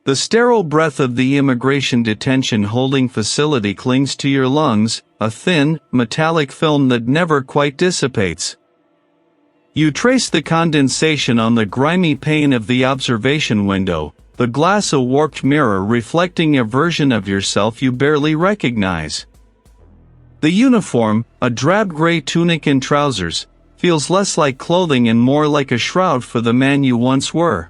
The sterile breath of the immigration detention holding facility clings to your lungs, a thin, metallic film that never quite dissipates. You trace the condensation on the grimy pane of the observation window, the glass a warped mirror reflecting a version of yourself you barely recognize. The uniform, a drab gray tunic and trousers, feels less like clothing and more like a shroud for the man you once were.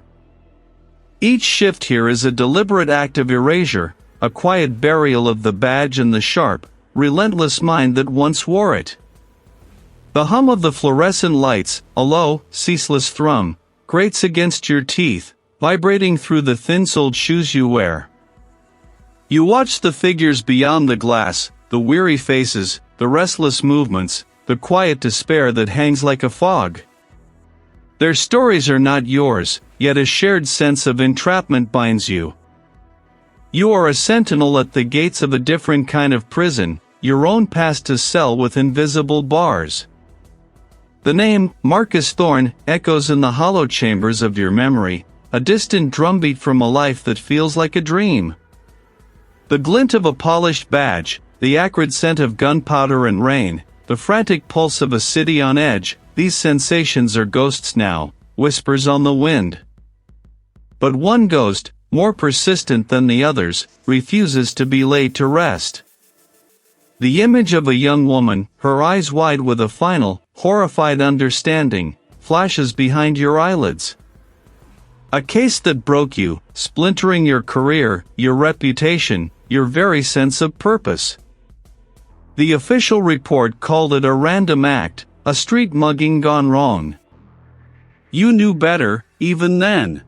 Each shift here is a deliberate act of erasure, a quiet burial of the badge and the sharp, relentless mind that once wore it. The hum of the fluorescent lights, a low, ceaseless thrum, grates against your teeth, vibrating through the thin-soled shoes you wear. You watch the figures beyond the glass, the weary faces, the restless movements, the quiet despair that hangs like a fog. Their stories are not yours, yet a shared sense of entrapment binds you. You are a sentinel at the gates of a different kind of prison, your own past a cell with invisible bars. The name, Marcus Thorne, echoes in the hollow chambers of your memory, a distant drumbeat from a life that feels like a dream. The glint of a polished badge, the acrid scent of gunpowder and rain, the frantic pulse of a city on edge, these sensations are ghosts now, whispers on the wind. But one ghost, more persistent than the others, refuses to be laid to rest. The image of a young woman, her eyes wide with a final, horrified understanding, flashes behind your eyelids. A case that broke you, splintering your career, your reputation, your very sense of purpose. The official report called it a random act, a street mugging gone wrong. You knew better, even then.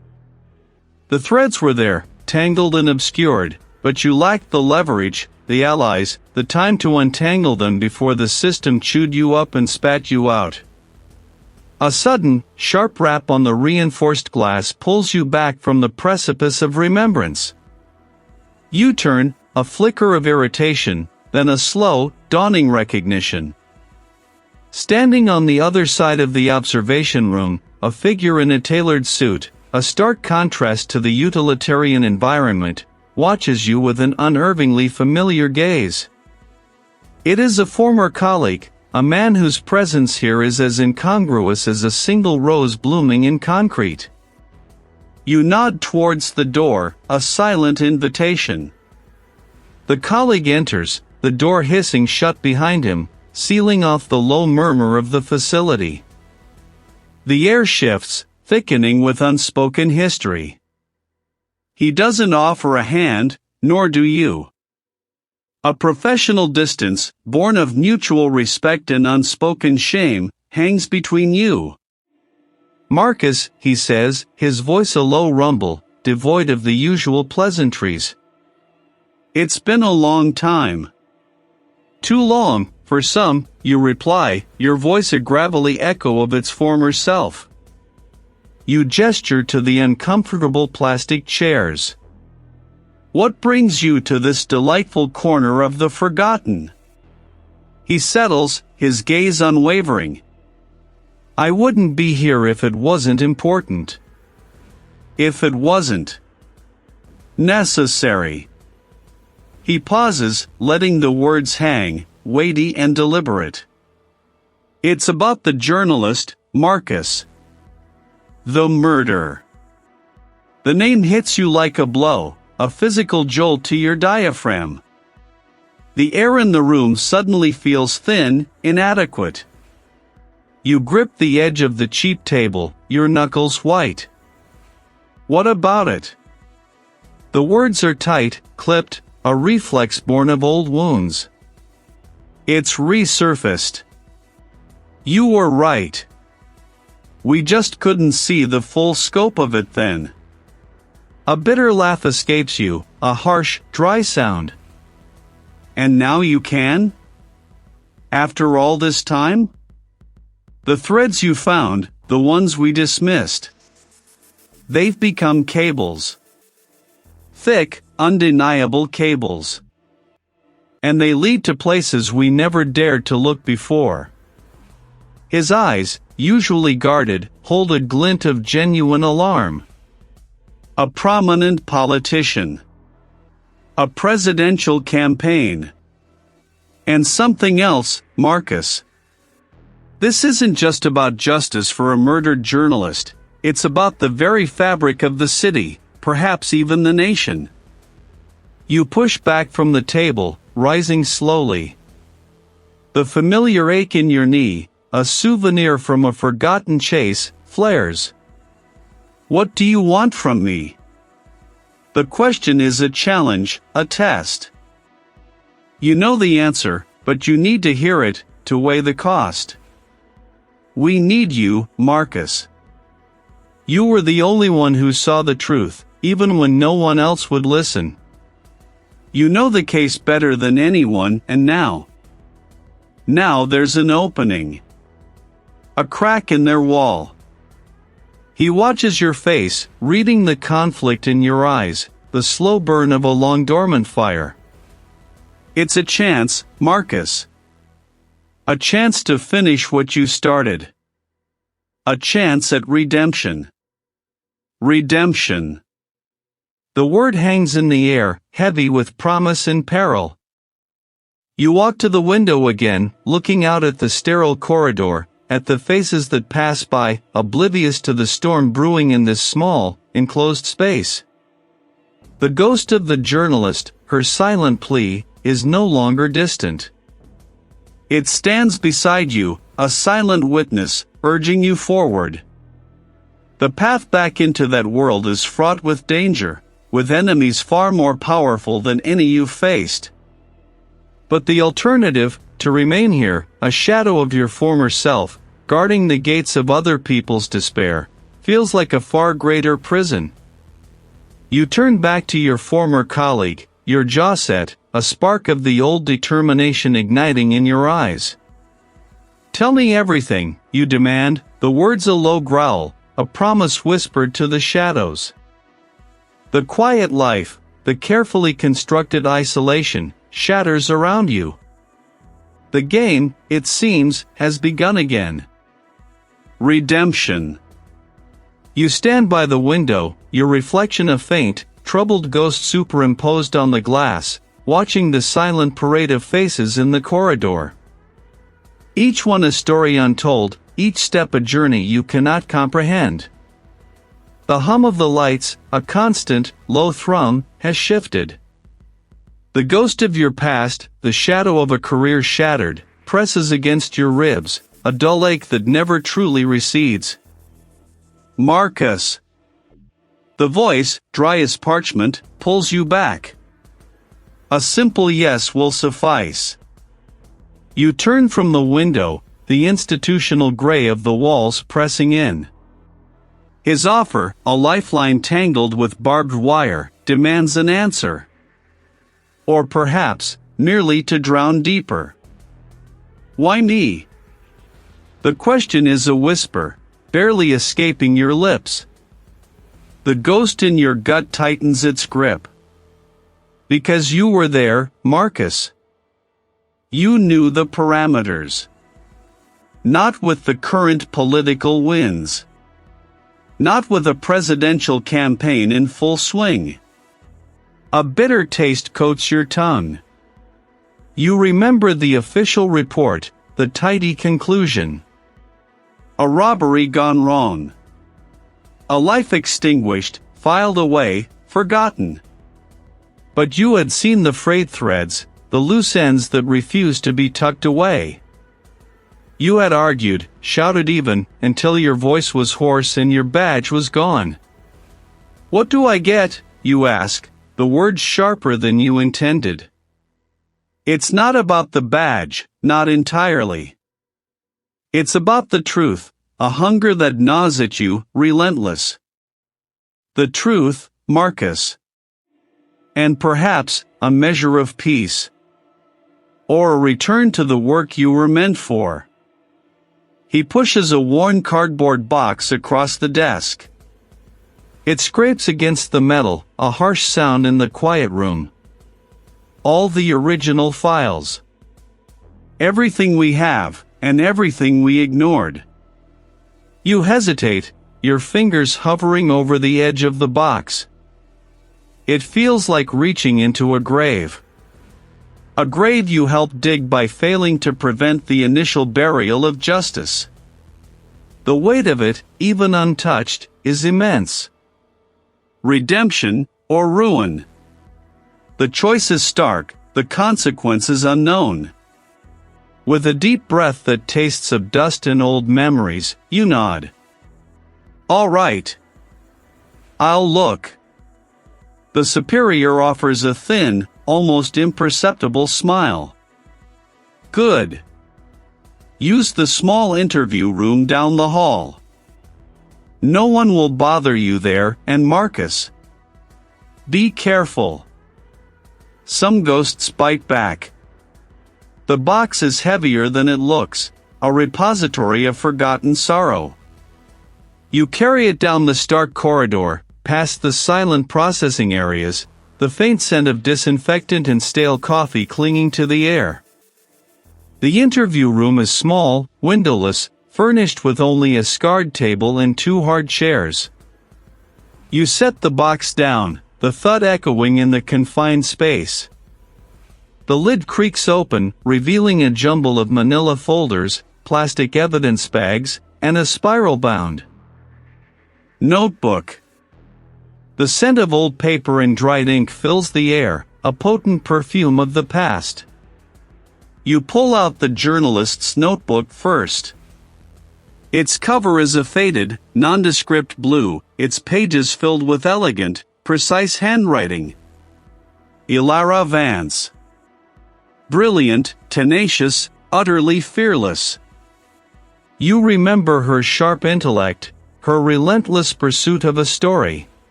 The threads were there, tangled and obscured, but you lacked the leverage, the allies, the time to untangle them before the system chewed you up and spat you out. A sudden, sharp rap on the reinforced glass pulls you back from the precipice of remembrance. You turn, a flicker of irritation, then a slow, dawning recognition. Standing on the other side of the observation room, a figure in a tailored suit, a stark contrast to the utilitarian environment, watches you with an unervingly familiar gaze. It is a former colleague, a man whose presence here is as incongruous as a single rose blooming in concrete. You nod towards the door, a silent invitation. The colleague enters, the door hissing shut behind him, sealing off the low murmur of the facility. The air shifts, thickening with unspoken history. He doesn't offer a hand, nor do you. A professional distance, born of mutual respect and unspoken shame, hangs between you. Marcus, he says, his voice a low rumble, devoid of the usual pleasantries. It's been a long time. Too long, for some, you reply, your voice a gravelly echo of its former self. You gesture to the uncomfortable plastic chairs. What brings you to this delightful corner of the forgotten? He settles, his gaze unwavering. I wouldn't be here if it wasn't important. If it wasn't necessary. He pauses, letting the words hang, weighty and deliberate. It's about the journalist, Marcus. The murder. The name hits you like a blow, a physical jolt to your diaphragm. The air in the room suddenly feels thin, inadequate. You grip the edge of the cheap table, your knuckles white. What about it? The words are tight, clipped, a reflex born of old wounds. It's resurfaced. You were right. We just couldn't see the full scope of it then. A bitter laugh escapes you, a harsh, dry sound. And now you can? After all this time? The threads you found, the ones we dismissed. They've become cables. Thick, undeniable cables. And they lead to places we never dared to look before. His eyes, usually guarded, hold a glint of genuine alarm. A prominent politician. A presidential campaign. And something else, Marcus. This isn't just about justice for a murdered journalist, it's about the very fabric of the city, perhaps even the nation. You push back from the table, rising slowly. The familiar ache in your knee, a souvenir from a forgotten chase, flares. What do you want from me? The question is a challenge, a test. You know the answer, but you need to hear it, to weigh the cost. We need you, Marcus. You were the only one who saw the truth, even when no one else would listen. You know the case better than anyone, and now there's an opening. A crack in their wall. He watches your face, reading the conflict in your eyes, the slow burn of a long dormant fire. It's a chance, Marcus. A chance to finish what you started. A chance at redemption. Redemption. The word hangs in the air, heavy with promise and peril. You walk to the window again, looking out at the sterile corridor, at the faces that pass by, oblivious to the storm brewing in this small, enclosed space. The ghost of the journalist, her silent plea, is no longer distant. It stands beside you, a silent witness, urging you forward. The path back into that world is fraught with danger, with enemies far more powerful than any you've faced. But the alternative, to remain here, a shadow of your former self, guarding the gates of other people's despair, feels like a far greater prison. You turn back to your former colleague, your jaw set, a spark of the old determination igniting in your eyes. Tell me everything, you demand, the words a low growl, a promise whispered to the shadows. The quiet life, the carefully constructed isolation, shatters around you. The game, it seems, has begun again. Redemption. You stand by the window, your reflection a faint, troubled ghost superimposed on the glass, watching the silent parade of faces in the corridor. Each one a story untold, each step a journey you cannot comprehend. The hum of the lights, a constant, low thrum, has shifted. The ghost of your past, the shadow of a career shattered, presses against your ribs, a dull ache that never truly recedes. Marcus. The voice, dry as parchment, pulls you back. A simple yes will suffice. You turn from the window, the institutional gray of the walls pressing in. His offer, a lifeline tangled with barbed wire, demands an answer. Or perhaps, merely to drown deeper. Why me? The question is a whisper, barely escaping your lips. The ghost in your gut tightens its grip. Because you were there, Marcus. You knew the parameters. Not with the current political winds. Not with a presidential campaign in full swing. A bitter taste coats your tongue. You remember the official report, the tidy conclusion. A robbery gone wrong. A life extinguished, filed away, forgotten. But you had seen the frayed threads, the loose ends that refused to be tucked away. You had argued, shouted even, until your voice was hoarse and your badge was gone. What do I get, you ask, the words sharper than you intended. It's not about the badge, not entirely. It's about the truth, a hunger that gnaws at you, relentless. The truth, Marcus. And perhaps, a measure of peace. Or a return to the work you were meant for. He pushes a worn cardboard box across the desk. It scrapes against the metal, a harsh sound in the quiet room. All the original files. Everything we have, and everything we ignored. You hesitate, your fingers hovering over the edge of the box. It feels like reaching into a grave. A grave you helped dig by failing to prevent the initial burial of justice. The weight of it, even untouched, is immense. Redemption or ruin. The choice is stark, the consequences unknown. With a deep breath that tastes of dust and old memories, you nod. All right. I'll look. The superior offers a thin, almost imperceptible smile. Good. Use the small interview room down the hall. No one will bother you there, and Marcus. Be careful. Some ghosts bite back. The box is heavier than it looks, a repository of forgotten sorrow. You carry it down the stark corridor, past the silent processing areas, the faint scent of disinfectant and stale coffee clinging to the air. The interview room is small, windowless, furnished with only a scarred table and 2 hard chairs. You set the box down, the thud echoing in the confined space. The lid creaks open, revealing a jumble of manila folders, plastic evidence bags, and a spiral-bound notebook. The scent of old paper and dried ink fills the air, a potent perfume of the past. You pull out the journalist's notebook first. Its cover is a faded, nondescript blue, its pages filled with elegant, precise handwriting. Ilara Vance. Brilliant, tenacious, utterly fearless. You remember her sharp intellect, her relentless pursuit of a story.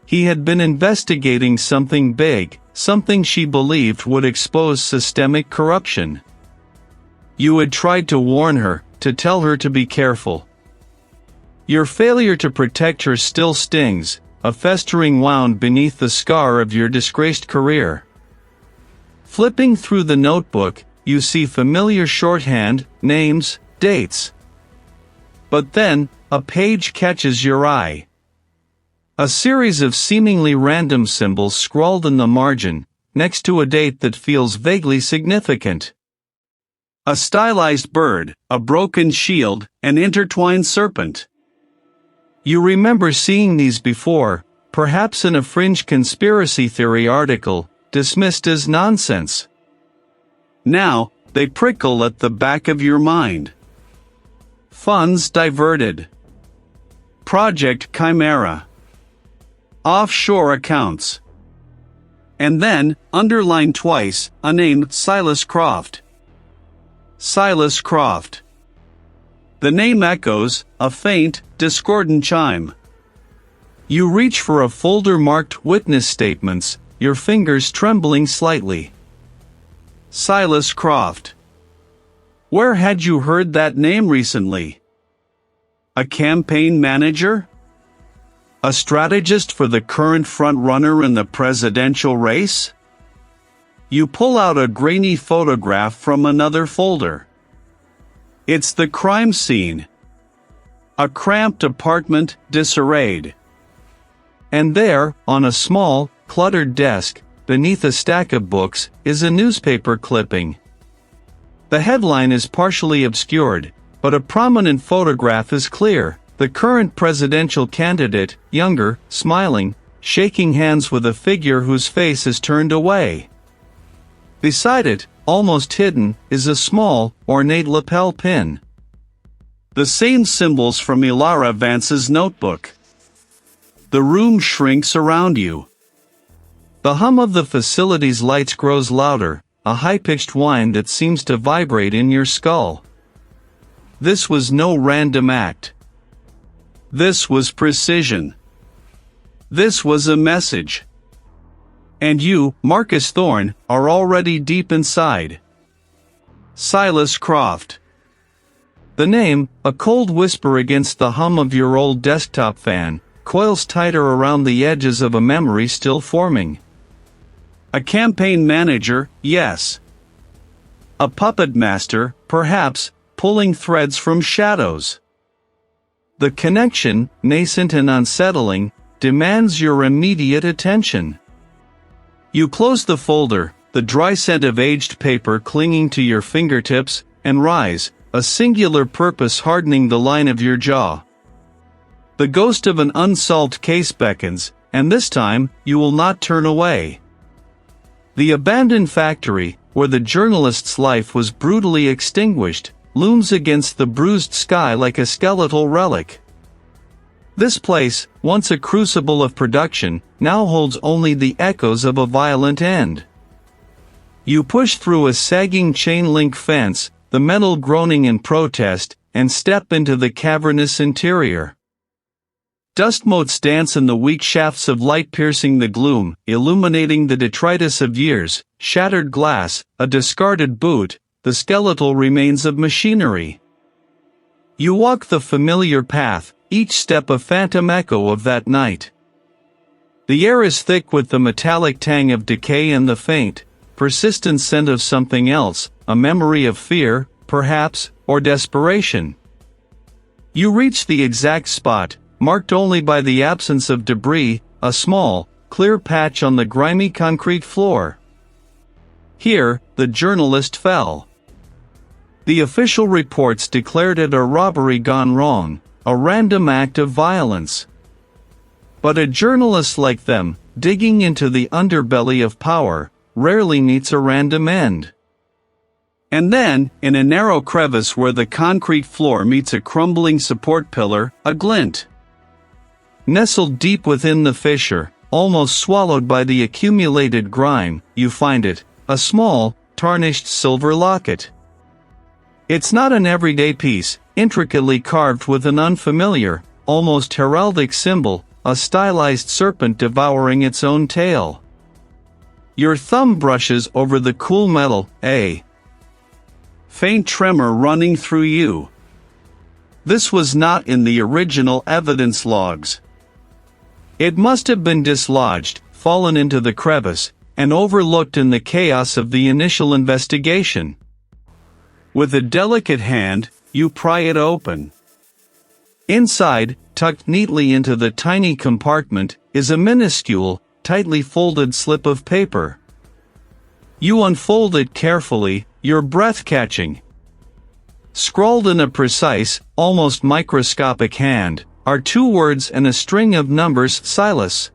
He had been investigating something big, something she believed would expose systemic corruption. You had tried to warn her, to tell her to be careful. Your failure to protect her still stings, a festering wound beneath the scar of your disgraced career. Flipping through the notebook, you see familiar shorthand, names, dates. But then, a page catches your eye. A series of seemingly random symbols scrawled in the margin, next to a date that feels vaguely significant. A stylized bird, a broken shield, an intertwined serpent. You remember seeing these before, perhaps in a fringe conspiracy theory article, dismissed as nonsense. Now, they prickle at the back of your mind. Funds diverted. Project Chimera. Offshore accounts. And then, underlined twice, a name, Silas Croft. Silas Croft. The name echoes, a faint, discordant chime. You reach for a folder marked Witness Statements, your fingers trembling slightly. Silas Croft. Where had you heard that name recently? A campaign manager? A strategist for the current front-runner in the presidential race? You pull out a grainy photograph from another folder. It's the crime scene. A cramped apartment, disarrayed. And there, on a small, cluttered desk, beneath a stack of books, is a newspaper clipping. The headline is partially obscured, but a prominent photograph is clear. The current presidential candidate, younger, smiling, shaking hands with a figure whose face is turned away. Beside it, almost hidden, is a small, ornate lapel pin. The same symbols from Ilara Vance's notebook. The room shrinks around you. The hum of the facility's lights grows louder, a high-pitched whine that seems to vibrate in your skull. This was no random act. This was precision. This was a message. And you, Marcus Thorne, are already deep inside. Silas Croft. The name, a cold whisper against the hum of your old desktop fan, coils tighter around the edges of a memory still forming. A campaign manager, yes. A puppet master, perhaps, pulling threads from shadows. The connection, nascent and unsettling, demands your immediate attention. You close the folder, the dry scent of aged paper clinging to your fingertips, and rise, a singular purpose hardening the line of your jaw. The ghost of an unsolved case beckons, and this time, you will not turn away. The abandoned factory, where the journalist's life was brutally extinguished, looms against the bruised sky like a skeletal relic. This place, once a crucible of production, now holds only the echoes of a violent end. You push through a sagging chain-link fence, the metal groaning in protest, and step into the cavernous interior. Dust motes dance in the weak shafts of light piercing the gloom, illuminating the detritus of years, shattered glass, a discarded boot, the skeletal remains of machinery. You walk the familiar path, each step a phantom echo of that night. The air is thick with the metallic tang of decay and the faint, persistent scent of something else, a memory of fear, perhaps, or desperation. You reach the exact spot, marked only by the absence of debris, a small, clear patch on the grimy concrete floor. Here, the journalist fell. The official reports declared it a robbery gone wrong, a random act of violence. But a journalist like them, digging into the underbelly of power, rarely meets a random end. And then, in a narrow crevice where the concrete floor meets a crumbling support pillar, a glint. Nestled deep within the fissure, almost swallowed by the accumulated grime, you find it, a small, tarnished silver locket. It's not an everyday piece, intricately carved with an unfamiliar, almost heraldic symbol, a stylized serpent devouring its own tail. Your thumb brushes over the cool metal, a faint tremor running through you. This was not in the original evidence logs. It must have been dislodged, fallen into the crevice, and overlooked in the chaos of the initial investigation. With a delicate hand, you pry it open. Inside, tucked neatly into the tiny compartment, is a minuscule, tightly folded slip of paper. You unfold it carefully, your breath catching. Scrawled in a precise, almost microscopic hand, are 2 words and a string of numbers: Silas.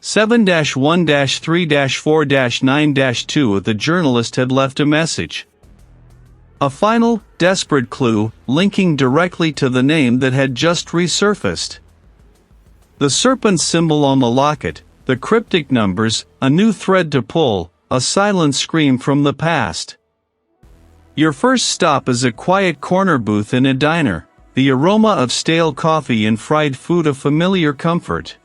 7-1-3-4-9-2. The journalist had left a message. A final, desperate clue, linking directly to the name that had just resurfaced. The serpent symbol on the locket, the cryptic numbers, a new thread to pull, a silent scream from the past. Your first stop is a quiet corner booth in a diner, the aroma of stale coffee and fried food a familiar comfort.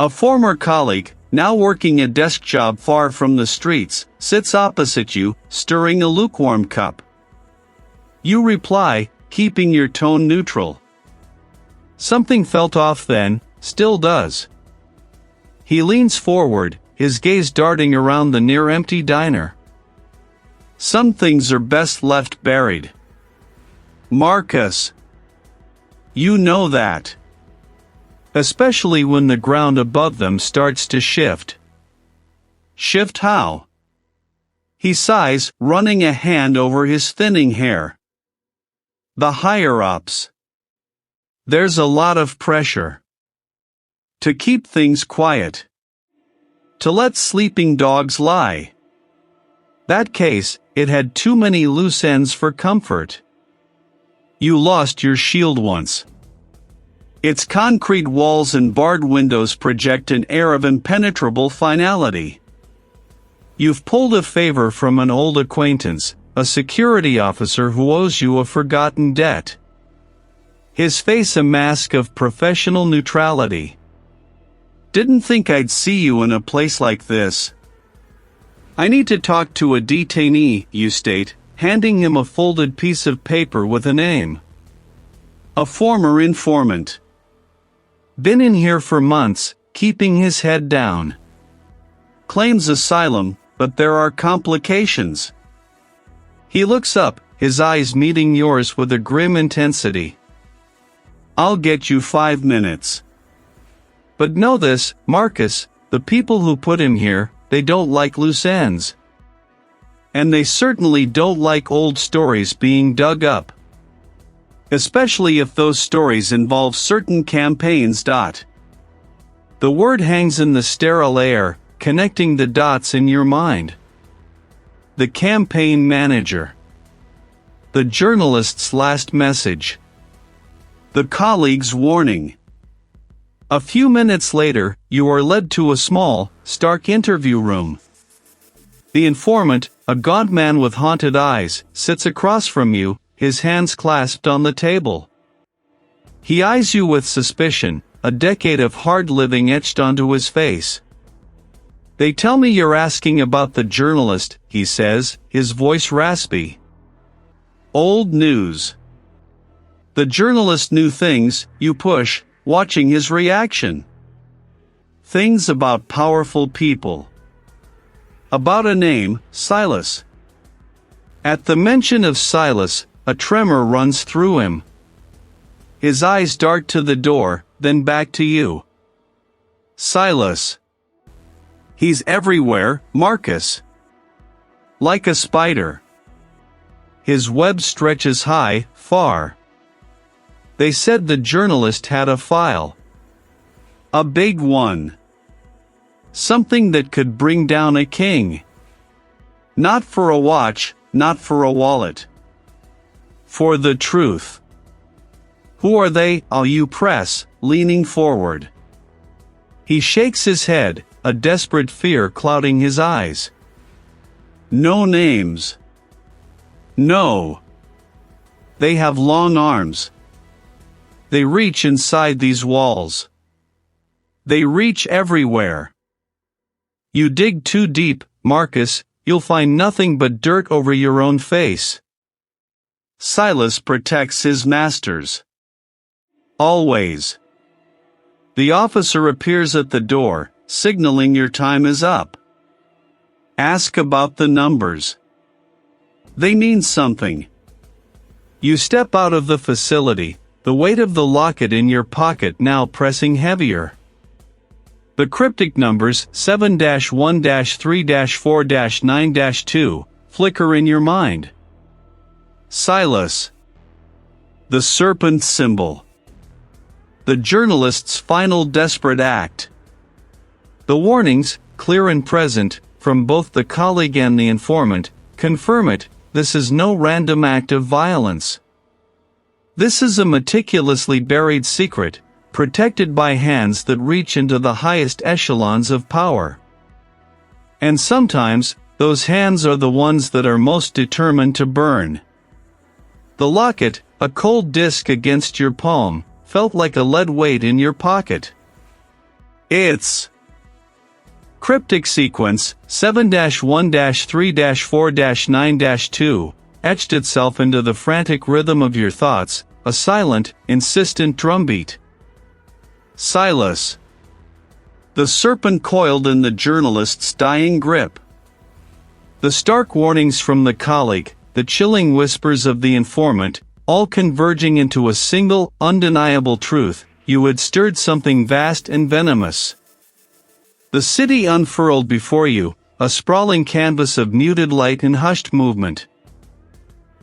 A former colleague, now working a desk job far from the streets, sits opposite you, stirring a lukewarm cup. You reply, keeping your tone neutral. Something felt off then, still does. He leans forward, his gaze darting around the near-empty diner. Some things are best left buried. Marcus. You know that. Especially when the ground above them starts to shift. Shift how? He sighs, running a hand over his thinning hair. The higher-ups. There's a lot of pressure. To keep things quiet. To let sleeping dogs lie. That case, it had too many loose ends for comfort. You lost your shield once. Its concrete walls and barred windows project an air of impenetrable finality. You've pulled a favor from an old acquaintance, a security officer who owes you a forgotten debt. His face a mask of professional neutrality. Didn't think I'd see you in a place like this. I need to talk to a detainee, you state, handing him a folded piece of paper with a name. A former informant. Been in here for months, keeping his head down. Claims asylum, but there are complications. He looks up, his eyes meeting yours with a grim intensity. I'll get you 5 minutes. But know this, Marcus, the people who put him here, they don't like loose ends. And they certainly don't like old stories being dug up. Especially if those stories involve certain campaigns. The word hangs in the sterile air, connecting the dots in your mind. The campaign manager. The journalist's last message. The colleague's warning. A few minutes later, you are led to a small, stark interview room. The informant, a gaunt man with haunted eyes, sits across from you, his hands clasped on the table. He eyes you with suspicion, a decade of hard living etched onto his face. "They tell me you're asking about the journalist," he says, his voice raspy. Old news. The journalist knew things, you push, watching his reaction. Things about powerful people. About a name, Silas. At the mention of Silas, a tremor runs through him. His eyes dart to the door, then back to you. Silas. He's everywhere, Marcus. Like a spider. His web stretches high, far. They said the journalist had a file. A big one. Something that could bring down a king. Not for a watch, not for a wallet. For the truth. Who are they? You press, leaning forward. He shakes his head, a desperate fear clouding his eyes. No names. No. They have long arms. They reach inside these walls. They reach everywhere. You dig too deep, Marcus, you'll find nothing but dirt over your own face. Silas protects his masters. Always. The officer appears at the door, signaling your time is up. Ask about the numbers. They mean something. You step out of the facility, the weight of the locket in your pocket now pressing heavier. The cryptic numbers 7-1-3-4-9-2 flicker in your mind. Silas. The serpent symbol. The journalist's final desperate act. The warnings, clear and present, from both the colleague and the informant, confirm it. This is no random act of violence. This is a meticulously buried secret, protected by hands that reach into the highest echelons of power. And sometimes, those hands are the ones that are most determined to burn. The locket, a cold disc against your palm, felt like a lead weight in your pocket. It's cryptic sequence 7-1-3-4-9-2 etched itself into the frantic rhythm of your thoughts, a silent, insistent drumbeat. Silas. The serpent coiled in the journalist's dying grip. The stark warnings from the colleague, the chilling whispers of the informant, all converging into a single, undeniable truth: you had stirred something vast and venomous. The city unfurled before you, a sprawling canvas of muted light and hushed movement.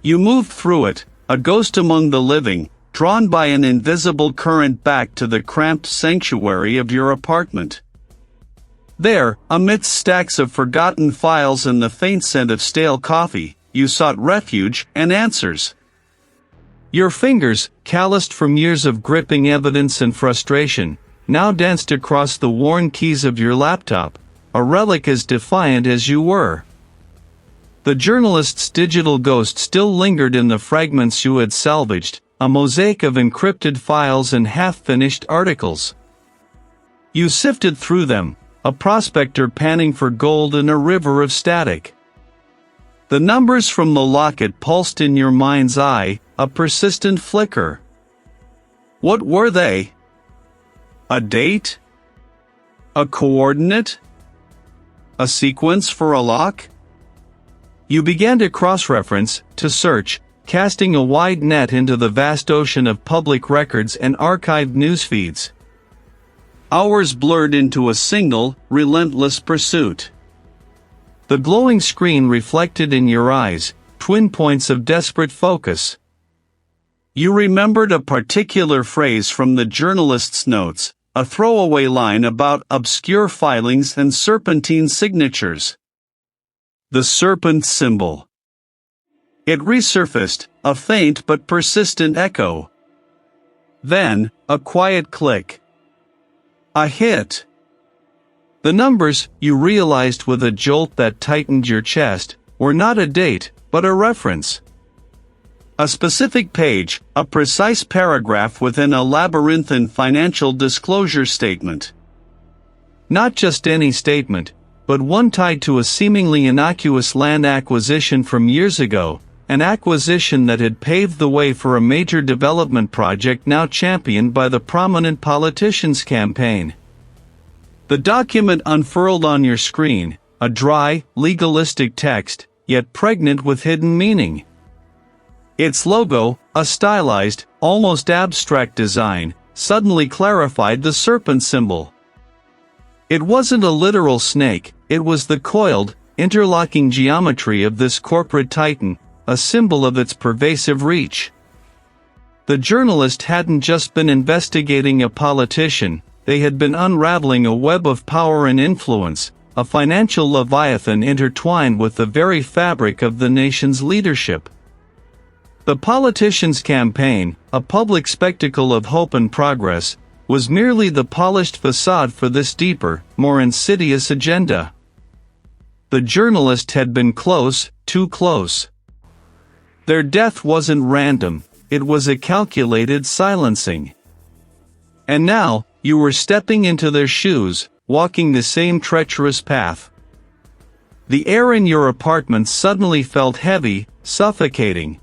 You moved through it, a ghost among the living, drawn by an invisible current back to the cramped sanctuary of your apartment. There, amidst stacks of forgotten files and the faint scent of stale coffee, you sought refuge and answers. Your fingers, calloused from years of gripping evidence and frustration, now danced across the worn keys of your laptop, a relic as defiant as you were. The journalist's digital ghost still lingered in the fragments you had salvaged, a mosaic of encrypted files and half-finished articles. You sifted through them, a prospector panning for gold in a river of static. The numbers from the locket pulsed in your mind's eye, a persistent flicker. What were they? A date? A coordinate? A sequence for a lock? You began to cross-reference, to search, casting a wide net into the vast ocean of public records and archived newsfeeds. Hours blurred into a single, relentless pursuit. The glowing screen reflected in your eyes, twin points of desperate focus. You remembered a particular phrase from the journalist's notes, a throwaway line about obscure filings and serpentine signatures. The serpent symbol. It resurfaced, a faint but persistent echo. Then, a quiet click. A hit. The numbers, you realized with a jolt that tightened your chest, were not a date, but a reference. A specific page, a precise paragraph within a labyrinthine financial disclosure statement. Not just any statement, but one tied to a seemingly innocuous land acquisition from years ago, an acquisition that had paved the way for a major development project now championed by the prominent politician's campaign. The document unfurled on your screen, a dry, legalistic text, yet pregnant with hidden meaning. Its logo, a stylized, almost abstract design, suddenly clarified the serpent symbol. It wasn't a literal snake, it was the coiled, interlocking geometry of this corporate titan, a symbol of its pervasive reach. The journalist hadn't just been investigating a politician, they had been unraveling a web of power and influence, a financial leviathan intertwined with the very fabric of the nation's leadership. The politician's campaign, a public spectacle of hope and progress, was merely the polished facade for this deeper, more insidious agenda. The journalist had been close, too close. Their death wasn't random, it was a calculated silencing. And now, you were stepping into their shoes, walking the same treacherous path. The air in your apartment suddenly felt heavy, suffocating.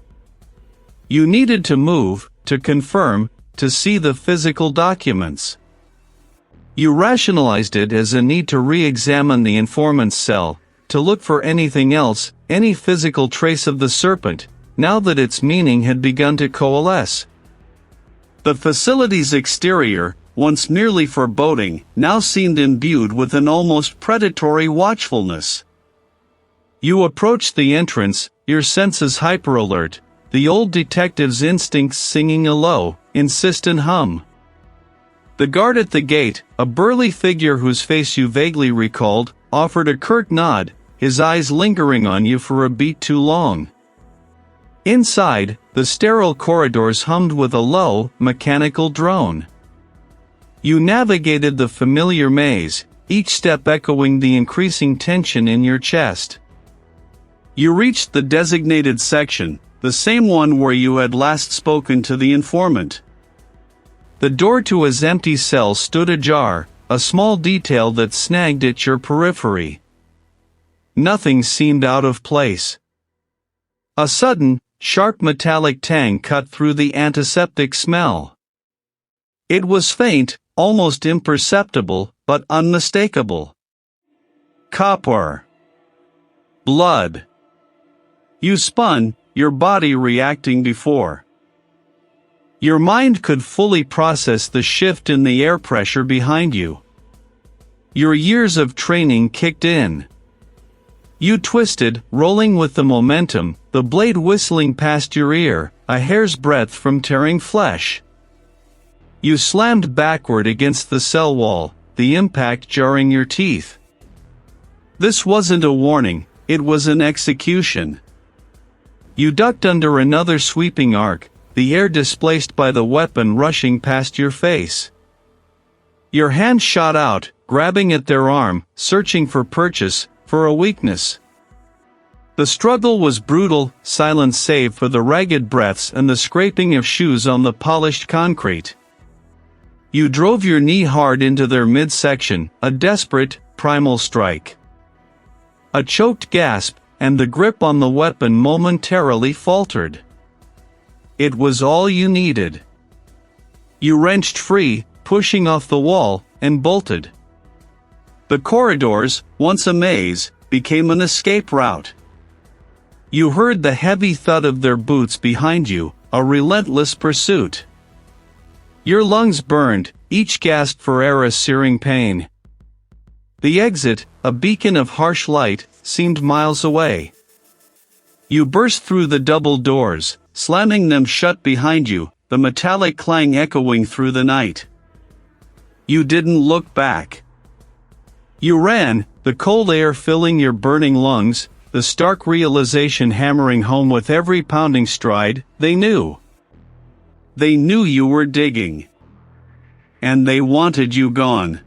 You needed to move, to confirm, to see the physical documents. You rationalized it as a need to re-examine the informant's cell, to look for anything else, any physical trace of the serpent, now that its meaning had begun to coalesce. The facility's exterior, once merely foreboding, now seemed imbued with an almost predatory watchfulness. You approached the entrance, your senses hyper-alert, the old detective's instincts singing a low, insistent hum. The guard at the gate, a burly figure whose face you vaguely recalled, offered a curt nod, his eyes lingering on you for a beat too long. Inside, the sterile corridors hummed with a low, mechanical drone. You navigated the familiar maze, each step echoing the increasing tension in your chest. You reached the designated section, the same one where you had last spoken to the informant. The door to his empty cell stood ajar, a small detail that snagged at your periphery. Nothing seemed out of place. A sudden, sharp metallic tang cut through the antiseptic smell. It was faint, almost imperceptible, but unmistakable. Copper. Blood. You spun, your body reacting before your mind could fully process the shift in the air pressure behind you. Your years of training kicked in. You twisted, rolling with the momentum, the blade whistling past your ear, a hair's breadth from tearing flesh. You slammed backward against the cell wall, the impact jarring your teeth. This wasn't a warning, it was an execution. You ducked under another sweeping arc, the air displaced by the weapon rushing past your face. Your hand shot out, grabbing at their arm, searching for purchase, for a weakness. The struggle was brutal, silence save for the ragged breaths and the scraping of shoes on the polished concrete. You drove your knee hard into their midsection, a desperate, primal strike. A choked gasp, and the grip on the weapon momentarily faltered. It was all you needed. You wrenched free, pushing off the wall, and bolted. The corridors, once a maze, became an escape route. You heard the heavy thud of their boots behind you, a relentless pursuit. Your lungs burned, each gasp for air a searing pain. The exit, a beacon of harsh light, seemed miles away. You burst through the double doors, slamming them shut behind you, the metallic clang echoing through the night. You didn't look back. You ran, the cold air filling your burning lungs, the stark realization hammering home with every pounding stride. They knew. They knew you were digging. And they wanted you gone.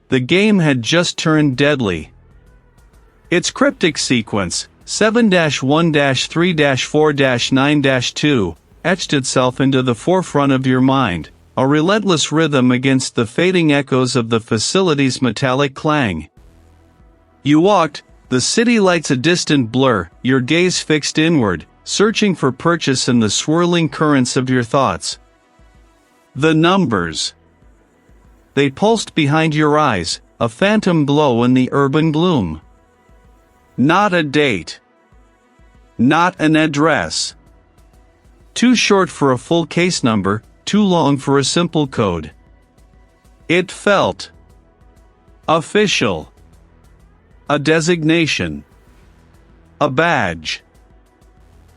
The game had just turned deadly. Its cryptic sequence, 7-1-3-4-9-2, etched itself into the forefront of your mind, a relentless rhythm against the fading echoes of the facility's metallic clang. You walked, the city lights a distant blur, your gaze fixed inward, searching for purchase in the swirling currents of your thoughts. The numbers. They pulsed behind your eyes, a phantom glow in the urban gloom. Not a date. Not an address. Too short for a full case number, too long for a simple code. It felt official. A designation. A badge.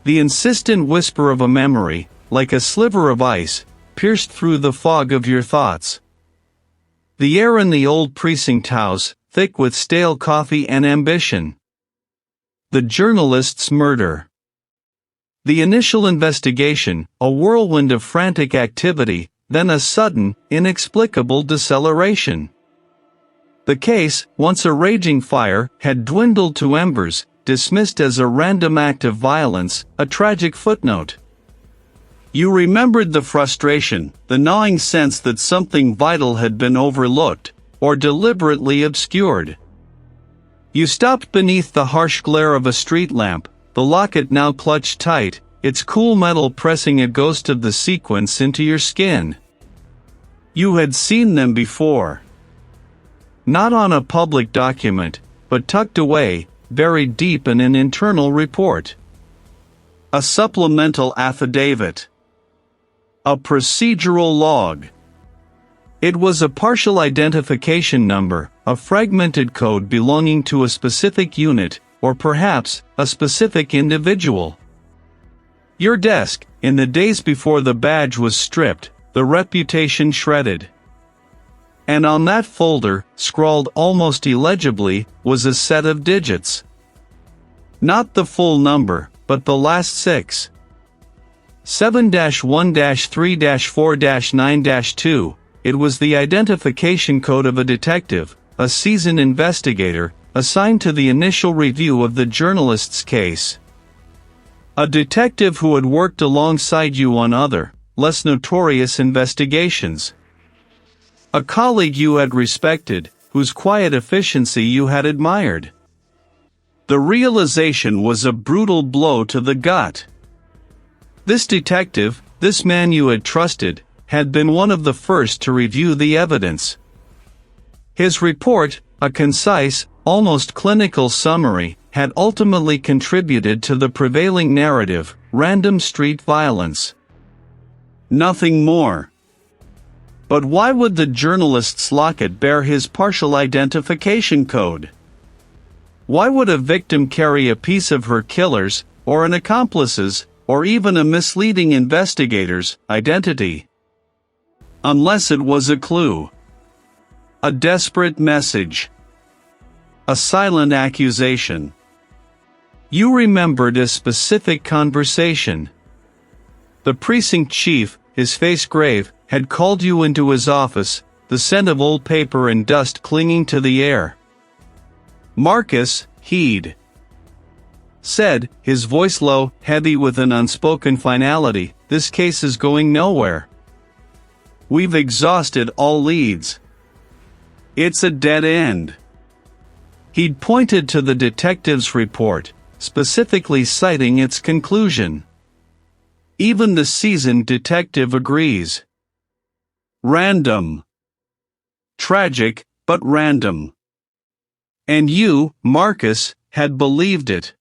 The insistent whisper of a memory, like a sliver of ice, pierced through the fog of your thoughts. The air in the old precinct house, thick with stale coffee and ambition. The journalist's murder. The initial investigation, a whirlwind of frantic activity, then a sudden, inexplicable deceleration. The case, once a raging fire, had dwindled to embers, dismissed as a random act of violence, a tragic footnote. You remembered the frustration, the gnawing sense that something vital had been overlooked, or deliberately obscured. You stopped beneath the harsh glare of a street lamp, the locket now clutched tight, its cool metal pressing a ghost of the sequence into your skin. You had seen them before. Not on a public document, but tucked away, buried deep in an internal report. A supplemental affidavit. A procedural log. It was a partial identification number, a fragmented code belonging to a specific unit, or perhaps, a specific individual. Your desk, in the days before the badge was stripped, the reputation shredded. And on that folder, scrawled almost illegibly, was a set of digits. Not the full number, but the last 6. 7-1-3-4-9-2, it was the identification code of a detective, a seasoned investigator, assigned to the initial review of the journalist's case. A detective who had worked alongside you on other, less notorious investigations. A colleague you had respected, whose quiet efficiency you had admired. The realization was a brutal blow to the gut. This detective, this man you had trusted, had been one of the first to review the evidence. His report, a concise, almost clinical summary, had ultimately contributed to the prevailing narrative, random street violence. Nothing more. But why would the journalist's locket bear his partial identification code? Why would a victim carry a piece of her killer's, or an accomplice's, or even a misleading investigator's, identity? Unless it was a clue. A desperate message. A silent accusation. You remembered a specific conversation. The precinct chief, his face grave, had called you into his office, the scent of old paper and dust clinging to the air. Marcus, he'd said, his voice low, heavy with an unspoken finality, this case is going nowhere. We've exhausted all leads. It's a dead end. He'd pointed to the detective's report, specifically citing its conclusion. Even the seasoned detective agrees. Random. Tragic, but random. And you, Marcus, had believed it.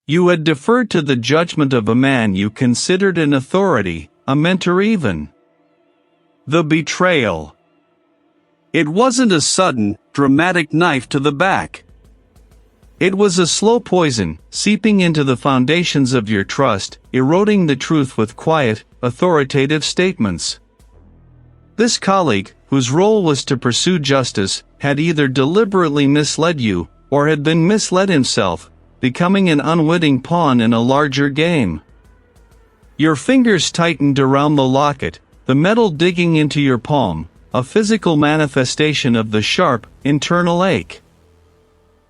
You had deferred to the judgment of a man you considered an authority, a mentor even. The betrayal. It wasn't a sudden, dramatic knife to the back. It was a slow poison, seeping into the foundations of your trust, eroding the truth with quiet, authoritative statements. This colleague, whose role was to pursue justice, had either deliberately misled you, or had been misled himself, becoming an unwitting pawn in a larger game. Your fingers tightened around the locket, the metal digging into your palm, a physical manifestation of the sharp, internal ache.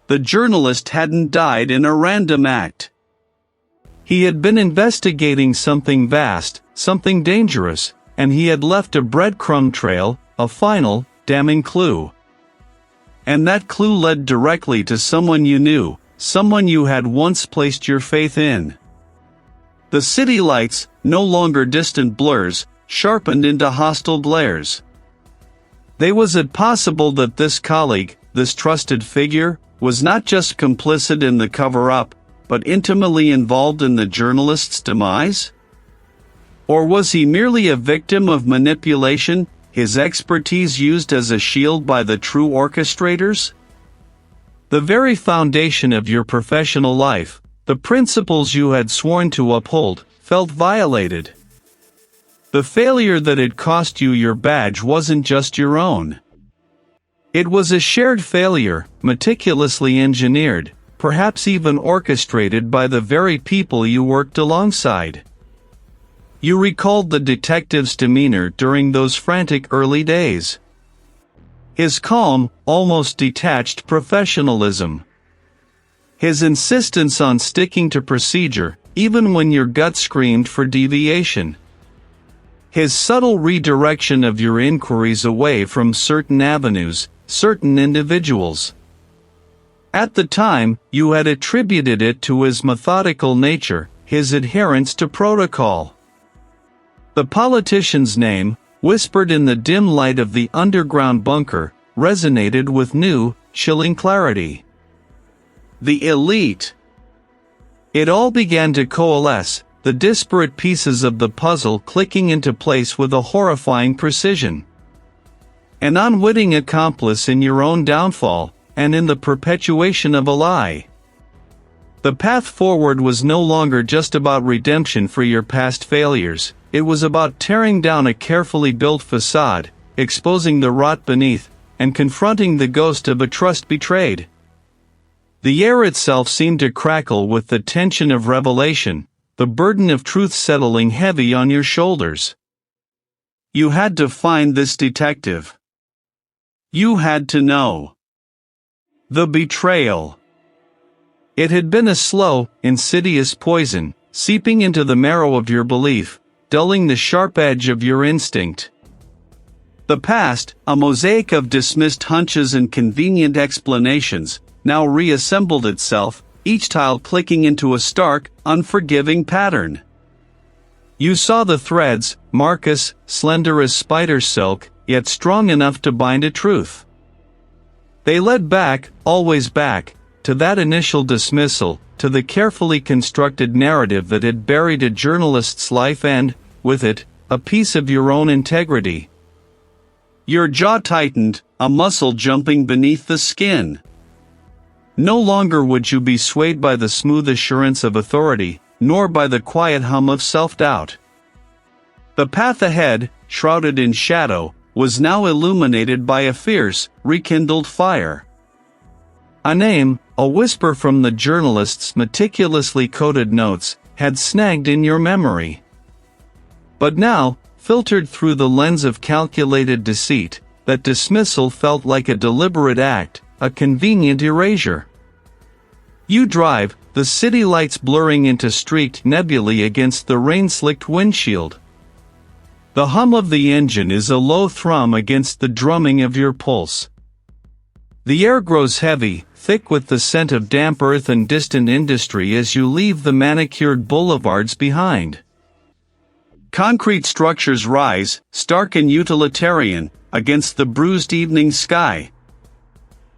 The journalist hadn't died in a random act. He had been investigating something vast, something dangerous, and he had left a breadcrumb trail, a final, damning clue. And that clue led directly to someone you knew, someone you had once placed your faith in. The city lights, no longer distant blurs, sharpened into hostile glares. Was it possible that this colleague, this trusted figure, was not just complicit in the cover-up, but intimately involved in the journalist's demise? Or was he merely a victim of manipulation, his expertise used as a shield by the true orchestrators? The very foundation of your professional life, the principles you had sworn to uphold, felt violated. The failure that had cost you your badge wasn't just your own. It was a shared failure, meticulously engineered, perhaps even orchestrated by the very people you worked alongside. You recalled the detective's demeanor during those frantic early days. His calm, almost detached professionalism. His insistence on sticking to procedure, even when your gut screamed for deviation. His subtle redirection of your inquiries away from certain avenues, certain individuals. At the time, you had attributed it to his methodical nature, his adherence to protocol. The politician's name, whispered in the dim light of the underground bunker, resonated with new, chilling clarity. The elite. It all began to coalesce, the disparate pieces of the puzzle clicking into place with a horrifying precision. An unwitting accomplice in your own downfall, and in the perpetuation of a lie. The path forward was no longer just about redemption for your past failures, it was about tearing down a carefully built facade, exposing the rot beneath, and confronting the ghost of a trust betrayed. The air itself seemed to crackle with the tension of revelation, the burden of truth settling heavy on your shoulders. You had to find this detective. You had to know. The betrayal. It had been a slow, insidious poison, seeping into the marrow of your belief, dulling the sharp edge of your instinct. The past, a mosaic of dismissed hunches and convenient explanations, now reassembled itself, each tile clicking into a stark, unforgiving pattern. You saw the threads, Marcus, slender as spider silk, yet strong enough to bind a truth. They led back, always back, to that initial dismissal, to the carefully constructed narrative that had buried a journalist's life and, with it, a piece of your own integrity. Your jaw tightened, a muscle jumping beneath the skin. No longer would you be swayed by the smooth assurance of authority, nor by the quiet hum of self-doubt. The path ahead, shrouded in shadow, was now illuminated by a fierce, rekindled fire. A name, a whisper from the journalist's meticulously coded notes, had snagged in your memory. But now, filtered through the lens of calculated deceit, that dismissal felt like a deliberate act, a convenient erasure. You drive, the city lights blurring into streaked nebulae against the rain-slicked windshield. The hum of the engine is a low thrum against the drumming of your pulse. The air grows heavy, thick with the scent of damp earth and distant industry as you leave the manicured boulevards behind. Concrete structures rise, stark and utilitarian, against the bruised evening sky.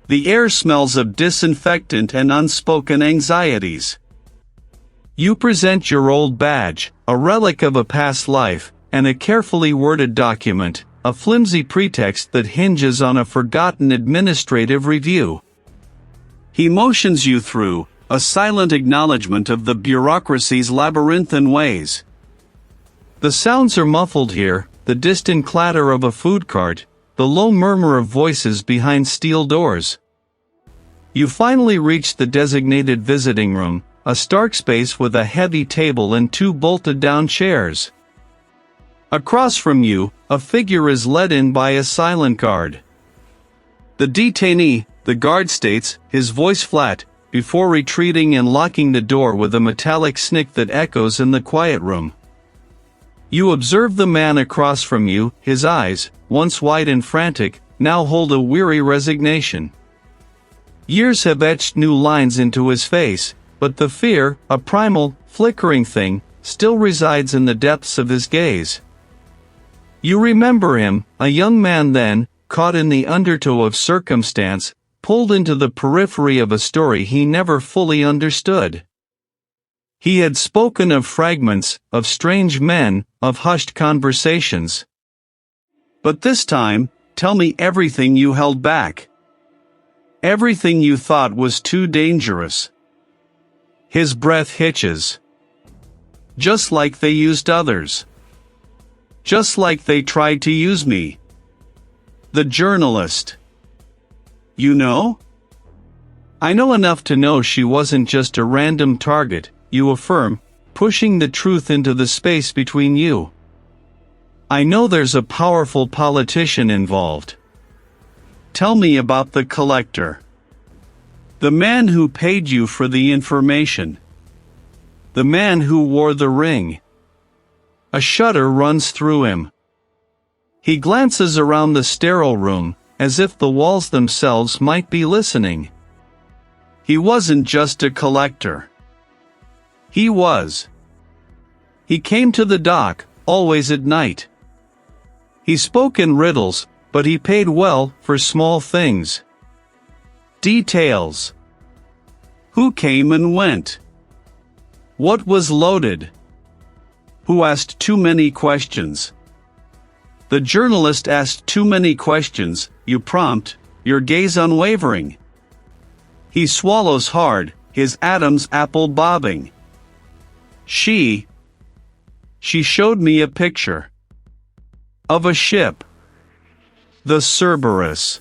The air smells of disinfectant and unspoken anxieties. You present your old badge, a relic of a past life, and a carefully worded document, a flimsy pretext that hinges on a forgotten administrative review. He motions you through, a silent acknowledgement of the bureaucracy's labyrinthine ways. The sounds are muffled here, the distant clatter of a food cart, the low murmur of voices behind steel doors. You finally reach the designated visiting room, a stark space with a heavy table and 2 bolted-down chairs. Across from you, a figure is led in by a silent guard. The detainee, the guard states, his voice flat, before retreating and locking the door with a metallic snick that echoes in the quiet room. You observe the man across from you, his eyes, once wide and frantic, now hold a weary resignation. Years have etched new lines into his face, but the fear, a primal, flickering thing, still resides in the depths of his gaze. You remember him, a young man then, caught in the undertow of circumstance, pulled into the periphery of a story he never fully understood. He had spoken of fragments, of strange men, of hushed conversations. But this time, tell me everything you held back. Everything you thought was too dangerous. His breath hitches. Just like they used others. Just like they tried to use me. The journalist. You know? I know enough to know she wasn't just a random target, you affirm, pushing the truth into the space between you. I know there's a powerful politician involved. Tell me about the collector. The man who paid you for the information. The man who wore the ring. A shudder runs through him. He glances around the sterile room, as if the walls themselves might be listening. He wasn't just a collector. He was. He came to the dock, always at night. He spoke in riddles, but he paid well for small things. Details. Who came and went? What was loaded? Who asked too many questions? The journalist asked too many questions, you prompt, your gaze unwavering. He swallows hard, his Adam's apple bobbing. She showed me a picture. Of a ship. The Cerberus.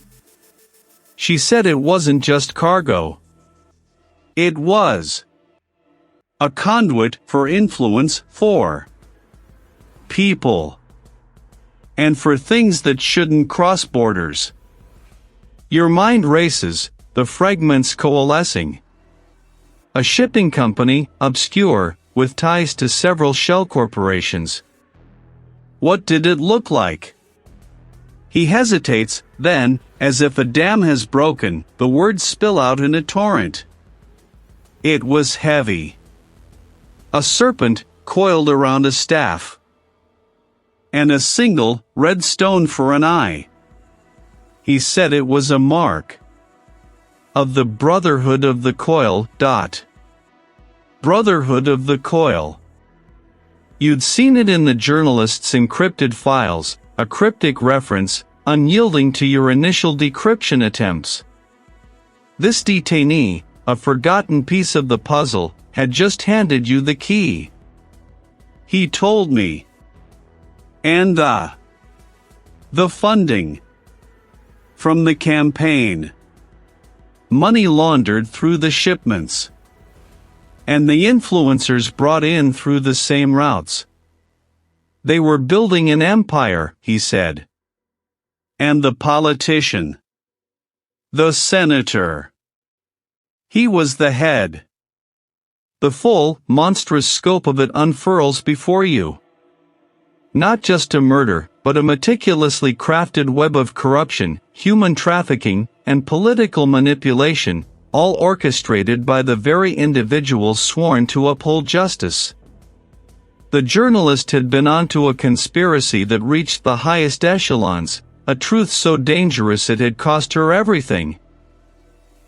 She said it wasn't just cargo. It was a conduit for influence for people. And for things that shouldn't cross borders. Your mind races, the fragments coalescing. A shipping company, obscure, with ties to several shell corporations. What did it look like? He hesitates, then, as if a dam has broken, the words spill out in a torrent. It was heavy. A serpent, coiled around a staff. And a single, red stone for an eye. He said it was a mark. Of the Brotherhood of the Coil. Brotherhood of the Coil. You'd seen it in the journalist's encrypted files, a cryptic reference, unyielding to your initial decryption attempts. This detainee, a forgotten piece of the puzzle, had just handed you the key. He told me. And the funding. From the campaign. Money laundered through the shipments. And the influencers brought in through the same routes. They were building an empire, he said. And the politician. The senator. He was the head. The full, monstrous scope of it unfurls before you. Not just a murder, but a meticulously crafted web of corruption, human trafficking, and political manipulation, all orchestrated by the very individuals sworn to uphold justice. The journalist had been onto a conspiracy that reached the highest echelons, a truth so dangerous it had cost her everything.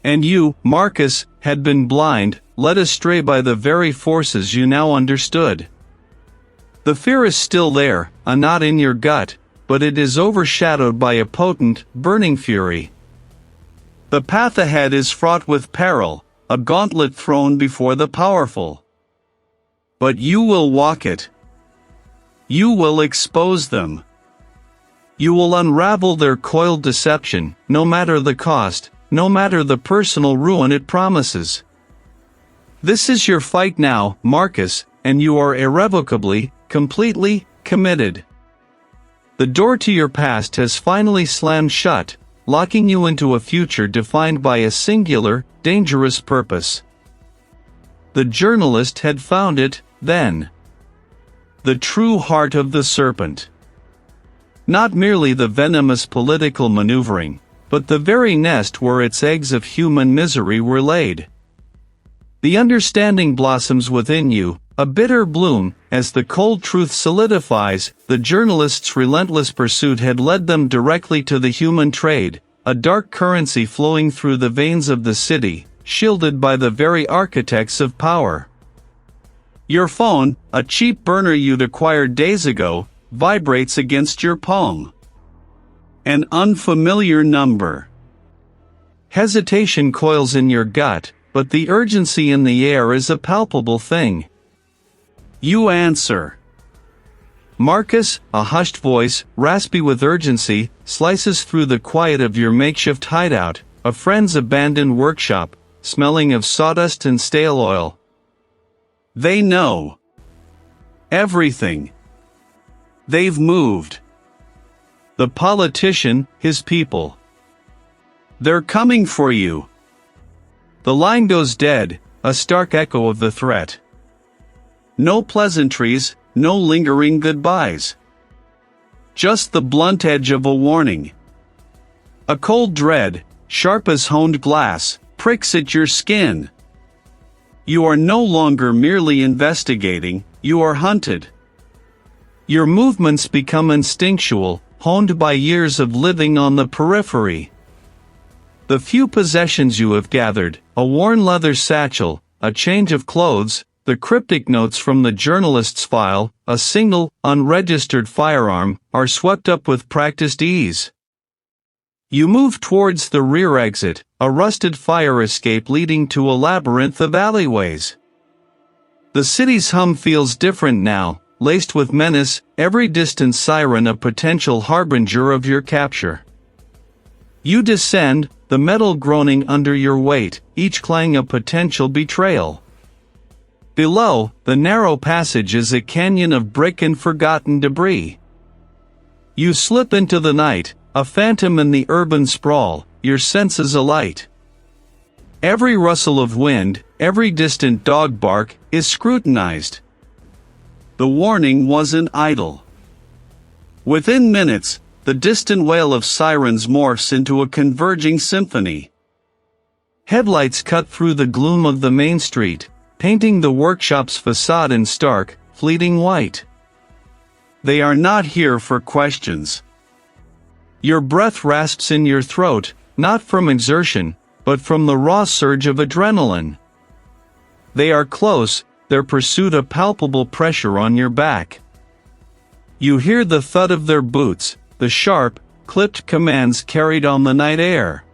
And you, Marcus, had been blind, led astray by the very forces you now understood. The fear is still there, a knot in your gut, but it is overshadowed by a potent, burning fury. The path ahead is fraught with peril, a gauntlet thrown before the powerful. But you will walk it. You will expose them. You will unravel their coiled deception, no matter the cost, no matter the personal ruin it promises. This is your fight now, Marcus, and you are irrevocably, completely, committed. The door to your past has finally slammed shut, locking you into a future defined by a singular, dangerous purpose. The journalist had found it, then. The true heart of the serpent. Not merely the venomous political maneuvering, but the very nest where its eggs of human misery were laid. The understanding blossoms within you, a bitter bloom, as the cold truth solidifies. The journalist's relentless pursuit had led them directly to the human trade, a dark currency flowing through the veins of the city, shielded by the very architects of power. Your phone, a cheap burner you'd acquired days ago, vibrates against your palm. An unfamiliar number. Hesitation coils in your gut, but the urgency in the air is a palpable thing. You answer. Marcus, a hushed voice, raspy with urgency, slices through the quiet of your makeshift hideout, a friend's abandoned workshop, smelling of sawdust and stale oil. They know. Everything. They've moved. The politician, his people. They're coming for you. The line goes dead, a stark echo of the threat. No pleasantries, no lingering goodbyes. Just the blunt edge of a warning. A cold dread, sharp as honed glass, pricks at your skin. You are no longer merely investigating, you are hunted. Your movements become instinctual, honed by years of living on the periphery. The few possessions you have gathered, a worn leather satchel, a change of clothes, the cryptic notes from the journalist's file, a single, unregistered firearm, are swept up with practiced ease. You move towards the rear exit, a rusted fire escape leading to a labyrinth of alleyways. The city's hum feels different now, laced with menace, every distant siren a potential harbinger of your capture. You descend, the metal groaning under your weight, each clang a potential betrayal. Below, the narrow passage is a canyon of brick and forgotten debris. You slip into the night, a phantom in the urban sprawl, your senses alight. Every rustle of wind, every distant dog bark, is scrutinized. The warning wasn't idle. Within minutes, the distant wail of sirens morphs into a converging symphony. Headlights cut through the gloom of the main street, painting the workshop's facade in stark, fleeting white. They are not here for questions. Your breath rasps in your throat, not from exertion, but from the raw surge of adrenaline. They are close, their pursuit a palpable pressure on your back. You hear the thud of their boots, the sharp, clipped commands carried on the night air.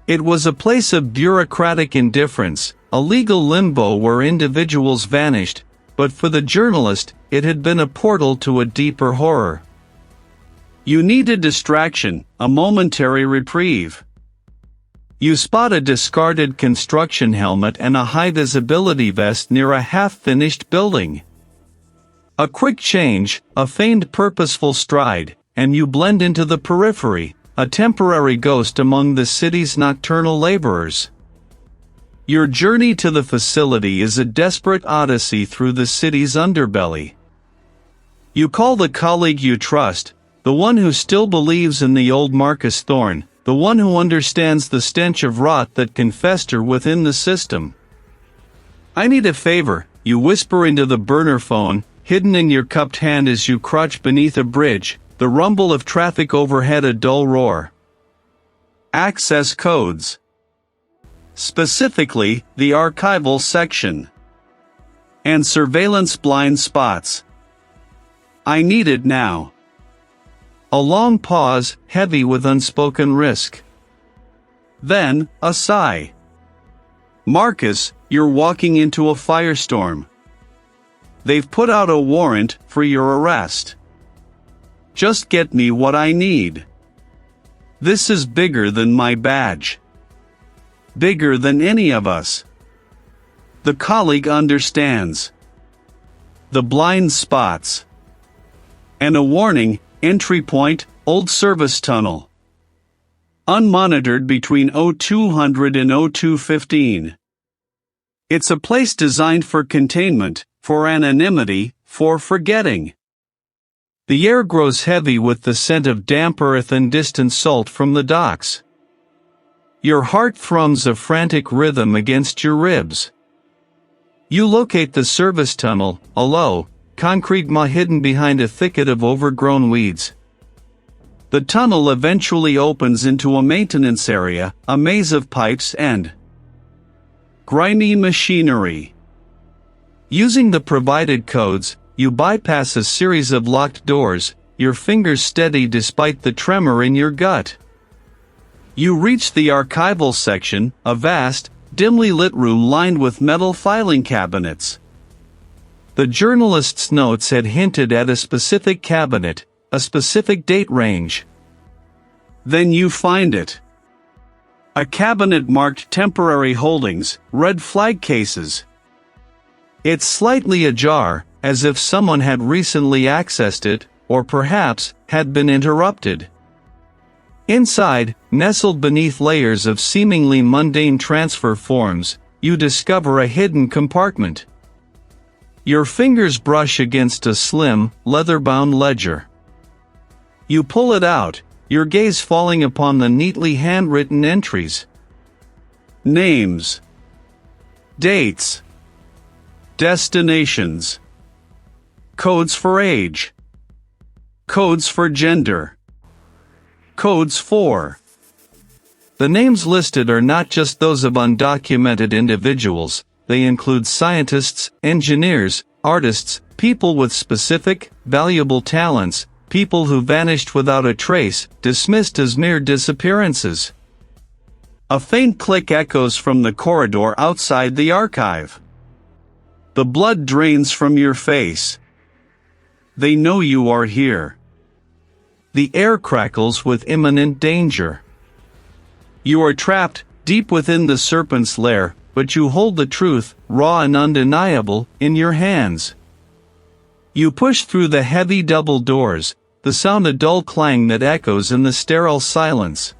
It was a place of bureaucratic indifference, a legal limbo where individuals vanished, but for the journalist, it had been a portal to a deeper horror. You need a distraction, a momentary reprieve. You spot a discarded construction helmet and a high-visibility vest near a half-finished building. A quick change, a feigned purposeful stride, and you blend into the periphery, a temporary ghost among the city's nocturnal laborers. Your journey to the facility is a desperate odyssey through the city's underbelly. You call the colleague you trust, the one who still believes in the old Marcus Thorne, the one who understands the stench of rot that can fester within the system. I need a favor, you whisper into the burner phone, hidden in your cupped hand as you crouch beneath a bridge, the rumble of traffic overhead a dull roar. Access codes. specifically the archival section, and surveillance blind spots. I need it now. A long pause, heavy with unspoken risk. Then, a sigh. Marcus, you're walking into a firestorm. They've put out a warrant for your arrest. Just get me what I need. This is bigger than my badge. Bigger than any of us. The colleague understands. The blind spots. And a warning, entry point, old service tunnel. Unmonitored between 0200 and 0215. It's a place designed for containment, for anonymity, for forgetting. The air grows heavy with the scent of damp earth and distant salt from the docks. Your heart thrums a frantic rhythm against your ribs. You locate the service tunnel, a low, concrete maw hidden behind a thicket of overgrown weeds. The tunnel eventually opens into a maintenance area, a maze of pipes and grimy machinery. Using the provided codes, you bypass a series of locked doors, your fingers steady despite the tremor in your gut. You reach the archival section, a vast, dimly lit room lined with metal filing cabinets. The journalist's notes had hinted at a specific cabinet, a specific date range. Then you find it. A cabinet marked temporary holdings, red flag cases. It's slightly ajar, as if someone had recently accessed it, or perhaps, had been interrupted. Inside, nestled beneath layers of seemingly mundane transfer forms, you discover a hidden compartment. Your fingers brush against a slim, leather-bound ledger. You pull it out, your gaze falling upon the neatly handwritten entries. Names. Dates. Destinations. Codes for age. Codes for gender. Codes for. The names listed are not just those of undocumented individuals, they include scientists, engineers, artists, people with specific, valuable talents, people who vanished without a trace, dismissed as mere disappearances. A faint click echoes from the corridor outside the archive. The blood drains from your face. They know you are here. The air crackles with imminent danger. You are trapped, deep within the serpent's lair, but you hold the truth, raw and undeniable, in your hands. You push through the heavy double doors, the sound a dull clang that echoes in the sterile silence.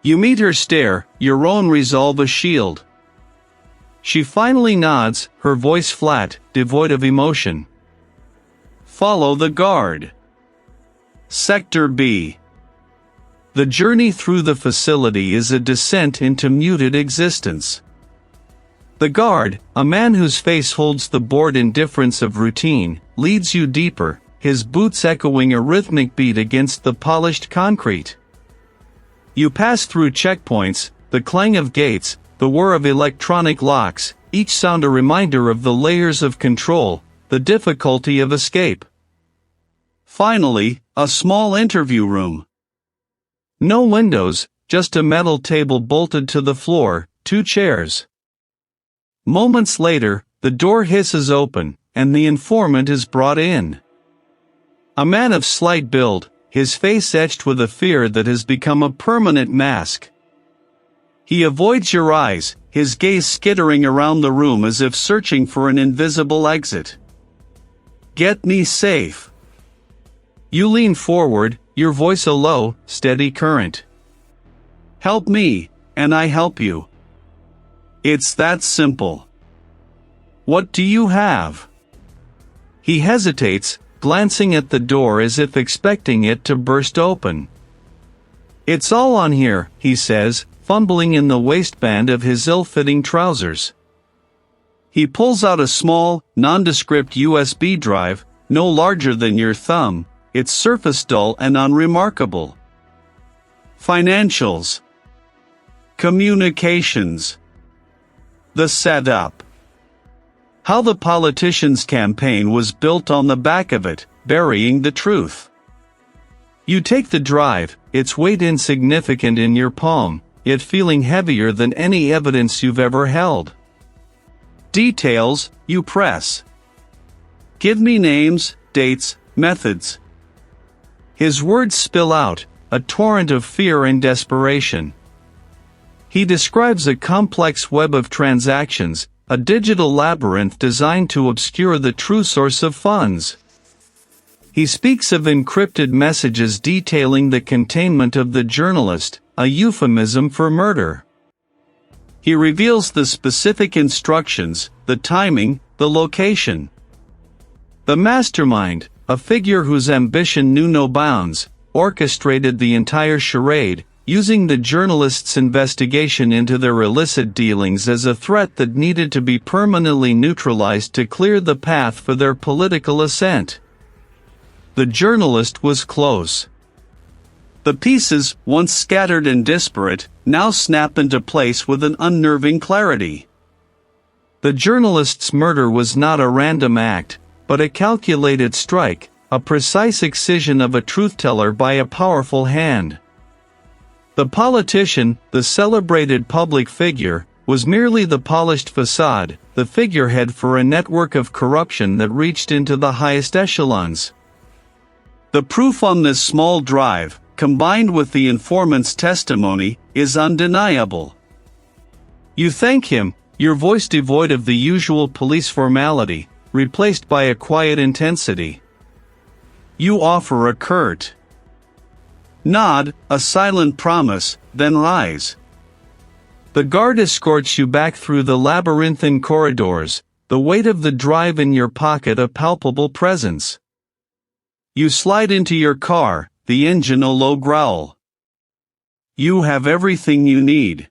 You meet her stare, your own resolve a shield. She finally nods, her voice flat, devoid of emotion. Follow the guard. Sector B. The journey through the facility is a descent into muted existence. The guard, a man whose face holds the bored indifference of routine, leads you deeper, his boots echoing a rhythmic beat against the polished concrete. You pass through checkpoints, the clang of gates, the whir of electronic locks, each sound a reminder of the layers of control, the difficulty of escape. Finally, a small interview room. No windows, just a metal table bolted to the floor, 2 chairs. Moments later, the door hisses open, and the informant is brought in. A man of slight build, his face etched with a fear that has become a permanent mask. He avoids your eyes, his gaze skittering around the room as if searching for an invisible exit. Get me safe. You lean forward, your voice a low, steady current. Help me, and I help you. It's that simple. What do you have? He hesitates, glancing at the door as if expecting it to burst open. It's all on here, he says, fumbling in the waistband of his ill-fitting trousers. He pulls out a small, nondescript USB drive, no larger than your thumb, its surface dull and unremarkable. Financials. Communications. The setup. How the politician's campaign was built on the back of it, burying the truth. You take the drive, its weight insignificant in your palm, yet feeling heavier than any evidence you've ever held. Details, you press. Give me names, dates, methods. His words spill out, a torrent of fear and desperation. He describes a complex web of transactions, a digital labyrinth designed to obscure the true source of funds. He speaks of encrypted messages detailing the containment of the journalist, a euphemism for murder. He reveals the specific instructions, the timing, the location. The mastermind, a figure whose ambition knew no bounds, orchestrated the entire charade, using the journalist's investigation into their illicit dealings as a threat that needed to be permanently neutralized to clear the path for their political ascent. The journalist was close. The pieces, once scattered and disparate, now snap into place with an unnerving clarity. The journalist's murder was not a random act, but a calculated strike, a precise excision of a truth-teller by a powerful hand. The politician, the celebrated public figure, was merely the polished facade, the figurehead for a network of corruption that reached into the highest echelons. The proof on this small drive, combined with the informant's testimony, is undeniable. You thank him, your voice devoid of the usual police formality, replaced by a quiet intensity. You offer a curt nod, a silent promise, then rise. The guard escorts you back through the labyrinthine corridors, the weight of the drive in your pocket a palpable presence. You slide into your car, the engine a low growl. You have everything you need.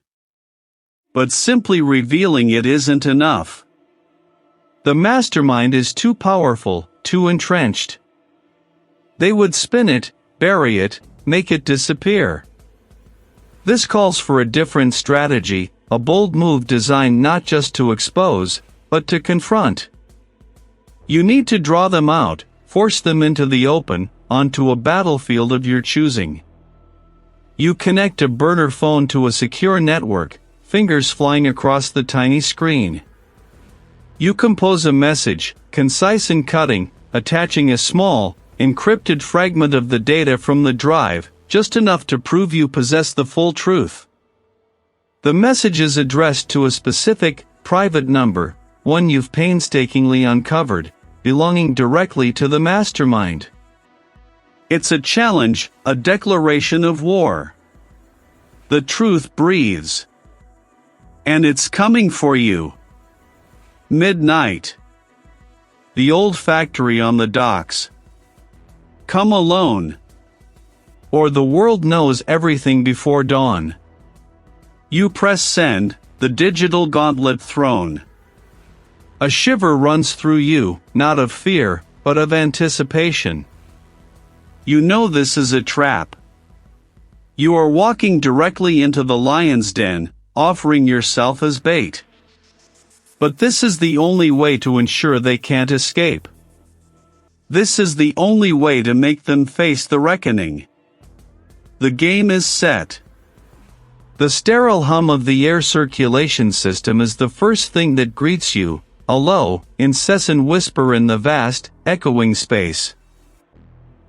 But simply revealing it isn't enough. The mastermind is too powerful, too entrenched. They would spin it, bury it, make it disappear. This calls for a different strategy, a bold move designed not just to expose, but to confront. You need to draw them out, force them into the open, onto a battlefield of your choosing. You connect a burner phone to a secure network, fingers flying across the tiny screen. You compose a message, concise and cutting, attaching a small, encrypted fragment of the data from the drive, just enough to prove you possess the full truth. The message is addressed to a specific, private number, one you've painstakingly uncovered, belonging directly to the mastermind. It's a challenge, a declaration of war. The truth breathes. And it's coming for you. Midnight. The old factory on the docks. Come alone. Or the world knows everything before dawn. You press send, the digital gauntlet thrown. A shiver runs through you, not of fear, but of anticipation. You know this is a trap. You are walking directly into the lion's den, offering yourself as bait. But this is the only way to ensure they can't escape. This is the only way to make them face the reckoning. The game is set. The sterile hum of the air circulation system is the first thing that greets you, a low, incessant whisper in the vast, echoing space.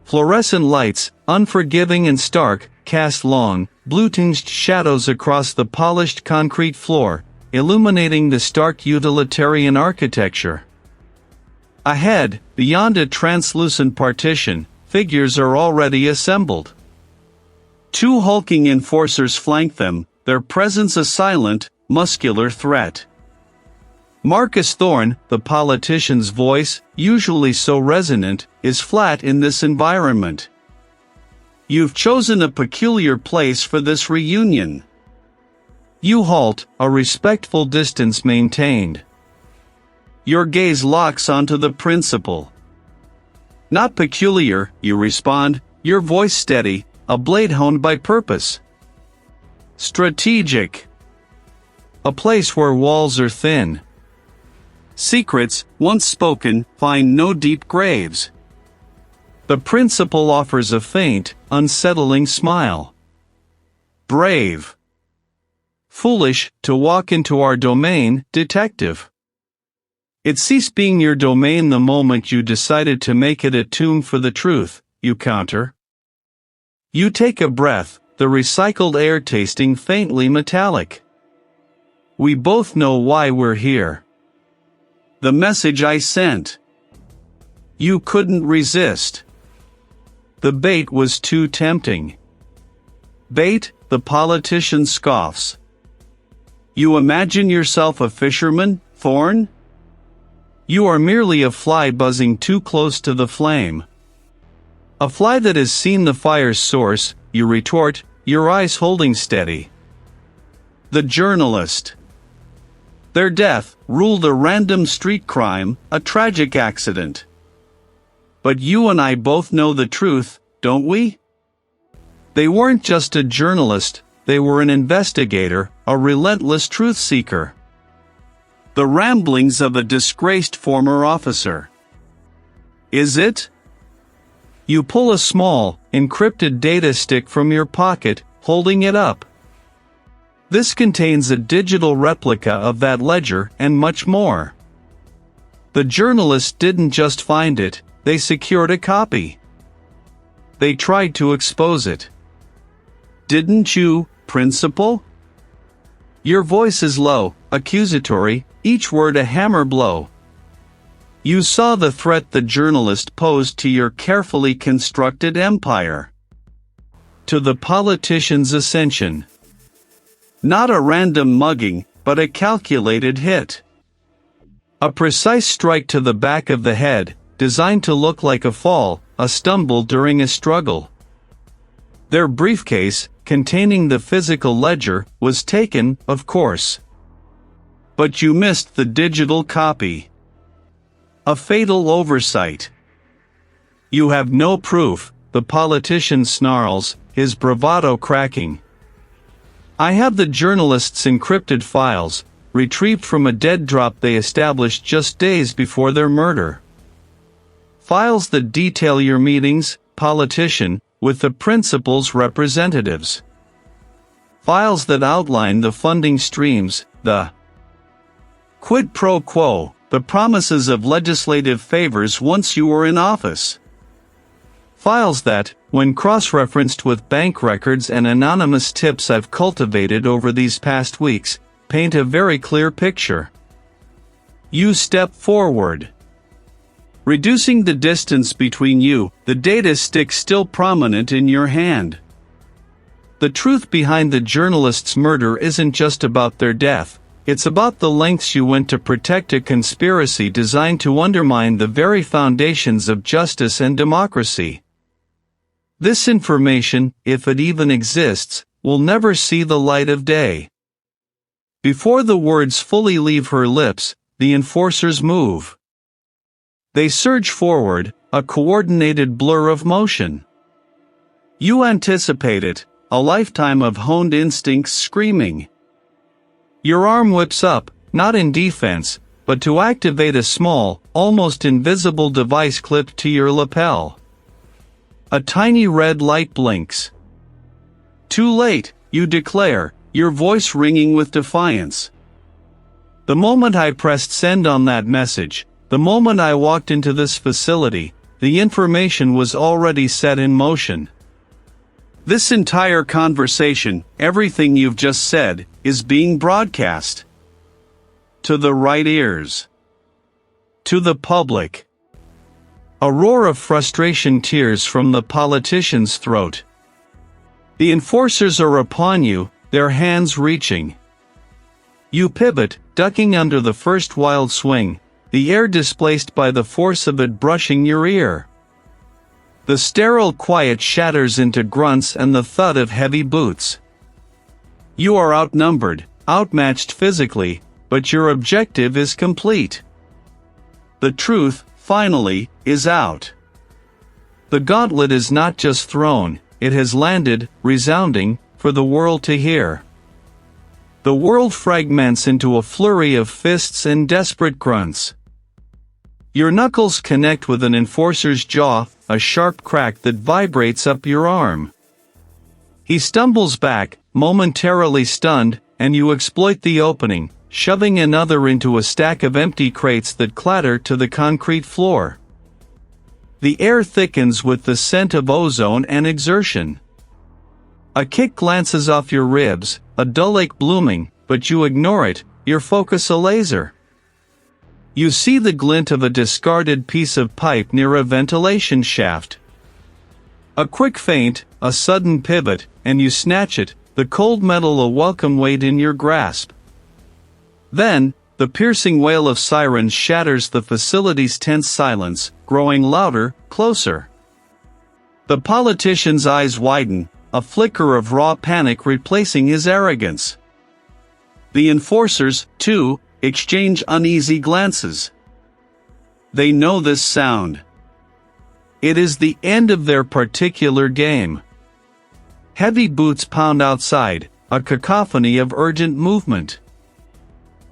Fluorescent lights, unforgiving and stark, cast long, blue-tinged shadows across the polished concrete floor, illuminating the stark utilitarian architecture. Ahead, beyond a translucent partition, figures are already assembled. Two hulking enforcers flank them, their presence a silent, muscular threat. Marcus Thorne, the politician's voice, usually so resonant, is flat in this environment. You've chosen a peculiar place for this reunion. You halt, a respectful distance maintained. Your gaze locks onto the principal. Not peculiar, you respond, your voice steady, a blade honed by purpose. Strategic. a place where walls are thin. Secrets, once spoken, find no deep graves. The principal offers a faint, unsettling smile. Brave. Foolish, to walk into our domain, detective. It ceased being your domain the moment you decided to make it a tomb for the truth, you counter. You take a breath, the recycled air tasting faintly metallic. We both know why we're here. The message I sent. You couldn't resist. The bait was too tempting. Bait, the politician scoffs. You imagine yourself a fisherman, Thorne? You are merely a fly buzzing too close to the flame. A fly that has seen the fire's source, you retort, your eyes holding steady. The journalist. Their death ruled a random street crime, a tragic accident. But you and I both know the truth, don't we? They weren't just a journalist, they were an investigator, a relentless truth seeker. The ramblings of a disgraced former officer. Is it? You pull a small, encrypted data stick from your pocket, holding it up. This contains a digital replica of that ledger and much more. The journalists didn't just find it, they secured a copy. They tried to expose it. Didn't you, Principal? Your voice is low, accusatory, each word a hammer blow. You saw the threat the journalist posed to your carefully constructed empire. To the politician's ascension. Not a random mugging, but a calculated hit. A precise strike to the back of the head, designed to look like a fall, a stumble during a struggle. Their briefcase, containing the physical ledger, was taken, of course. But you missed the digital copy. A fatal oversight. You have no proof, the politician snarls, his bravado cracking. I have the journalists' encrypted files, retrieved from a dead drop they established just days before their murder. Files that detail your meetings, politician, with the principal's representatives. Files that outline the funding streams, the quid pro quo, the promises of legislative favors once you were in office. Files that, when cross-referenced with bank records and anonymous tips I've cultivated over these past weeks, paint a very clear picture. You step forward. Reducing the distance between you, the data stick still prominent in your hand. The truth behind the journalist's murder isn't just about their death, it's about the lengths you went to protect a conspiracy designed to undermine the very foundations of justice and democracy. This information, if it even exists, will never see the light of day. Before the words fully leave her lips, the enforcers move. They surge forward, a coordinated blur of motion. You anticipate it, a lifetime of honed instincts screaming. Your arm whips up, not in defense, but to activate a small, almost invisible device clipped to your lapel. A tiny red light blinks. Too late, you declare, your voice ringing with defiance. The moment I pressed send on that message, the moment I walked into this facility, the information was already set in motion. This entire conversation, everything you've just said, is being broadcast. To the right ears. To the public. A roar of frustration tears from the politician's throat. The enforcers are upon you, their hands reaching. You pivot, ducking under the first wild swing, the air displaced by the force of it brushing your ear. The sterile quiet shatters into grunts and the thud of heavy boots. You are outnumbered, outmatched physically, but your objective is complete. The truth, finally, is out. The gauntlet is not just thrown, it has landed, resounding, for the world to hear. The world fragments into a flurry of fists and desperate grunts. Your knuckles connect with an enforcer's jaw, a sharp crack that vibrates up your arm. He stumbles back, momentarily stunned, and you exploit the opening, shoving another into a stack of empty crates that clatter to the concrete floor. The air thickens with the scent of ozone and exertion. A kick glances off your ribs, a dull ache blooming, but you ignore it, your focus a laser. You see the glint of a discarded piece of pipe near a ventilation shaft. A quick feint, a sudden pivot, and you snatch it, the cold metal a welcome weight in your grasp. Then, the piercing wail of sirens shatters the facility's tense silence, growing louder, closer. The politician's eyes widen, a flicker of raw panic replacing his arrogance. The enforcers, too, exchange uneasy glances. They know this sound. It is the end of their particular game. Heavy boots pound outside, a cacophony of urgent movement.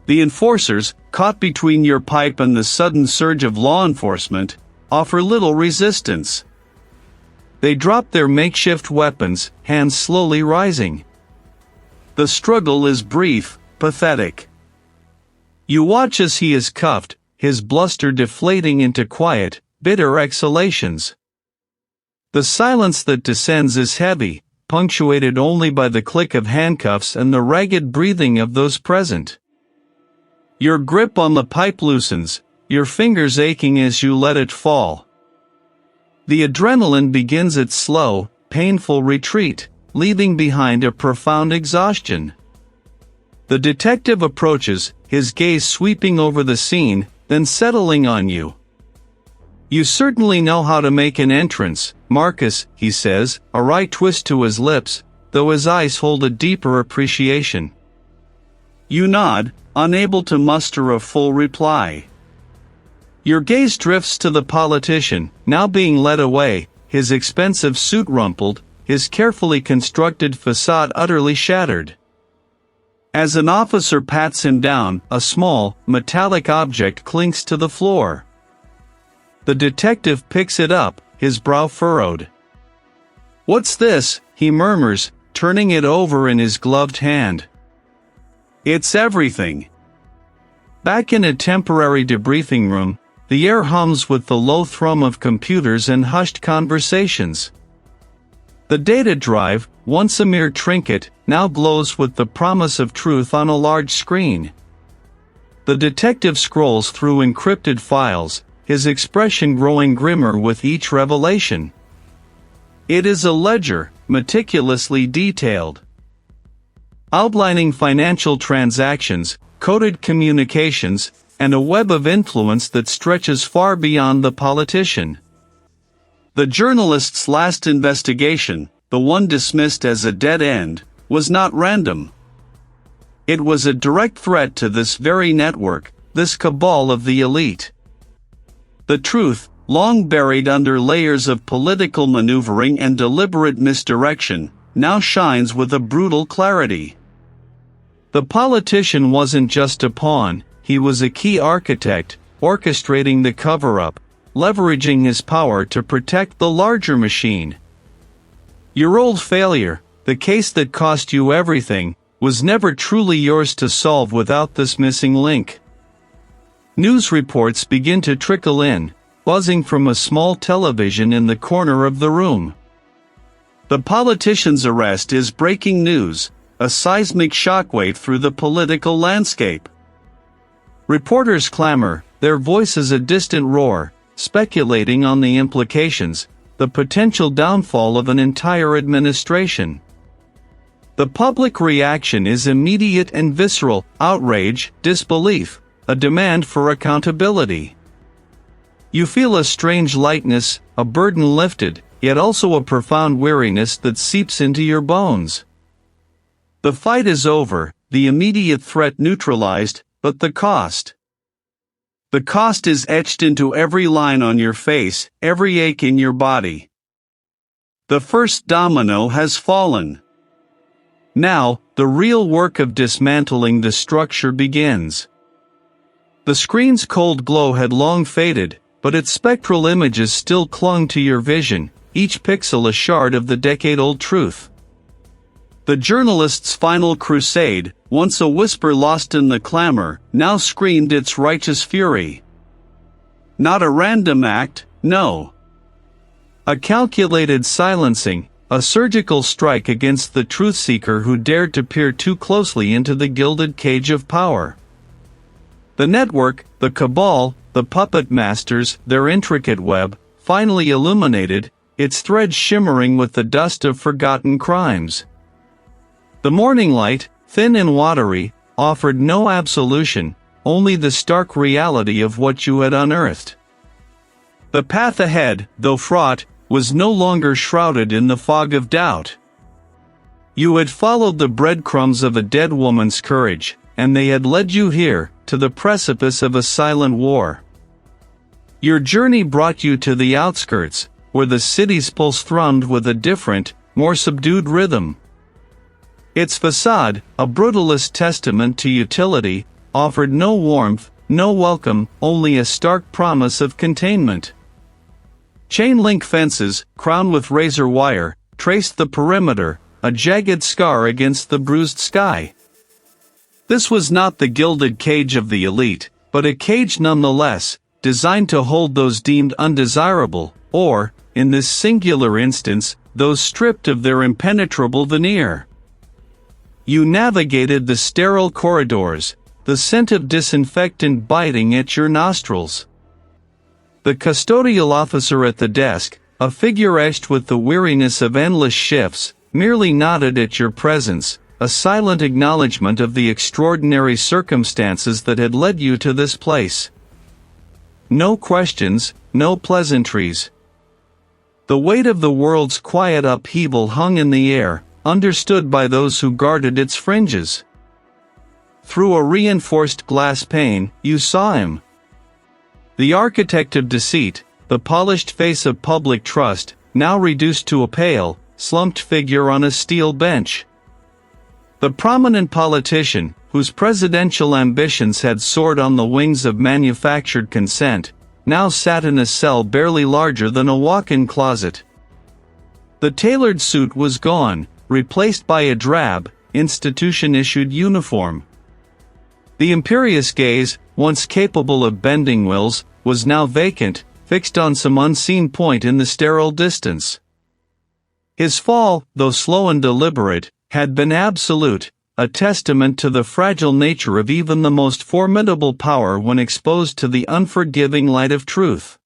The enforcers, caught between your pipe and the sudden surge of law enforcement, offer little resistance. They drop their makeshift weapons, hands slowly rising. The struggle is brief, pathetic. You watch as he is cuffed, his bluster deflating into quiet, bitter exhalations. The silence that descends is heavy, punctuated only by the click of handcuffs and the ragged breathing of those present. Your grip on the pipe loosens, your fingers aching as you let it fall. The adrenaline begins its slow, painful retreat, leaving behind a profound exhaustion. The detective approaches, his gaze sweeping over the scene, then settling on you. "You certainly know how to make an entrance, Marcus," he says, a wry twist to his lips, though his eyes hold a deeper appreciation. You nod, unable to muster a full reply. Your gaze drifts to the politician, now being led away, his expensive suit rumpled, his carefully constructed facade utterly shattered. As an officer pats him down, a small, metallic object clinks to the floor. The detective picks it up, his brow furrowed. "What's this?" he murmurs, turning it over in his gloved hand. "It's everything." Back in a temporary debriefing room, the air hums with the low thrum of computers and hushed conversations. The data drive, once a mere trinket, now glows with the promise of truth on a large screen. The detective scrolls through encrypted files, his expression growing grimmer with each revelation. It is a ledger, meticulously detailed, outlining financial transactions, coded communications, and a web of influence that stretches far beyond the politician. The journalist's last investigation, the one dismissed as a dead end, was not random. It was a direct threat to this very network, this cabal of the elite. The truth, long buried under layers of political maneuvering and deliberate misdirection, now shines with a brutal clarity. The politician wasn't just a pawn, he was a key architect, orchestrating the cover-up, leveraging his power to protect the larger machine. Your old failure, the case that cost you everything, was never truly yours to solve without this missing link. News reports begin to trickle in, buzzing from a small television in the corner of the room. The politician's arrest is breaking news, a seismic shockwave through the political landscape. Reporters clamor, their voices a distant roar, speculating on the implications, the potential downfall of an entire administration. The public reaction is immediate and visceral: outrage, disbelief, a demand for accountability. You feel a strange lightness, a burden lifted, yet also a profound weariness that seeps into your bones. The fight is over, the immediate threat neutralized, but the cost. The cost is etched into every line on your face, every ache in your body. The first domino has fallen. Now, the real work of dismantling the structure begins. The screen's cold glow had long faded, but its spectral images still clung to your vision, each pixel a shard of the decade-old truth. The journalist's final crusade, once a whisper lost in the clamor, now screamed its righteous fury. Not a random act, no. A calculated silencing, a surgical strike against the truth-seeker who dared to peer too closely into the gilded cage of power. The network, the cabal, the puppet masters, their intricate web, finally illuminated, its threads shimmering with the dust of forgotten crimes. The morning light, thin and watery, offered no absolution, only the stark reality of what you had unearthed. The path ahead, though fraught, was no longer shrouded in the fog of doubt. You had followed the breadcrumbs of a dead woman's courage, and they had led you here, to the precipice of a silent war. Your journey brought you to the outskirts, where the city's pulse thrummed with a different, more subdued rhythm. Its facade, a brutalist testament to utility, offered no warmth, no welcome, only a stark promise of containment. Chain-link fences, crowned with razor wire, traced the perimeter, a jagged scar against the bruised sky. This was not the gilded cage of the elite, but a cage nonetheless, designed to hold those deemed undesirable, or, in this singular instance, those stripped of their impenetrable veneer. You navigated the sterile corridors, the scent of disinfectant biting at your nostrils. The custodial officer at the desk, a figure etched with the weariness of endless shifts, merely nodded at your presence, a silent acknowledgement of the extraordinary circumstances that had led you to this place. No questions, no pleasantries. The weight of the world's quiet upheaval hung in the air, understood by those who guarded its fringes. Through a reinforced glass pane, you saw him. The architect of deceit, the polished face of public trust, now reduced to a pale, slumped figure on a steel bench. The prominent politician, whose presidential ambitions had soared on the wings of manufactured consent, now sat in a cell barely larger than a walk-in closet. The tailored suit was gone, replaced by a drab, institution-issued uniform. The imperious gaze, once capable of bending wills, was now vacant, fixed on some unseen point in the sterile distance. His fall, though slow and deliberate, had been absolute, a testament to the fragile nature of even the most formidable power when exposed to the unforgiving light of truth.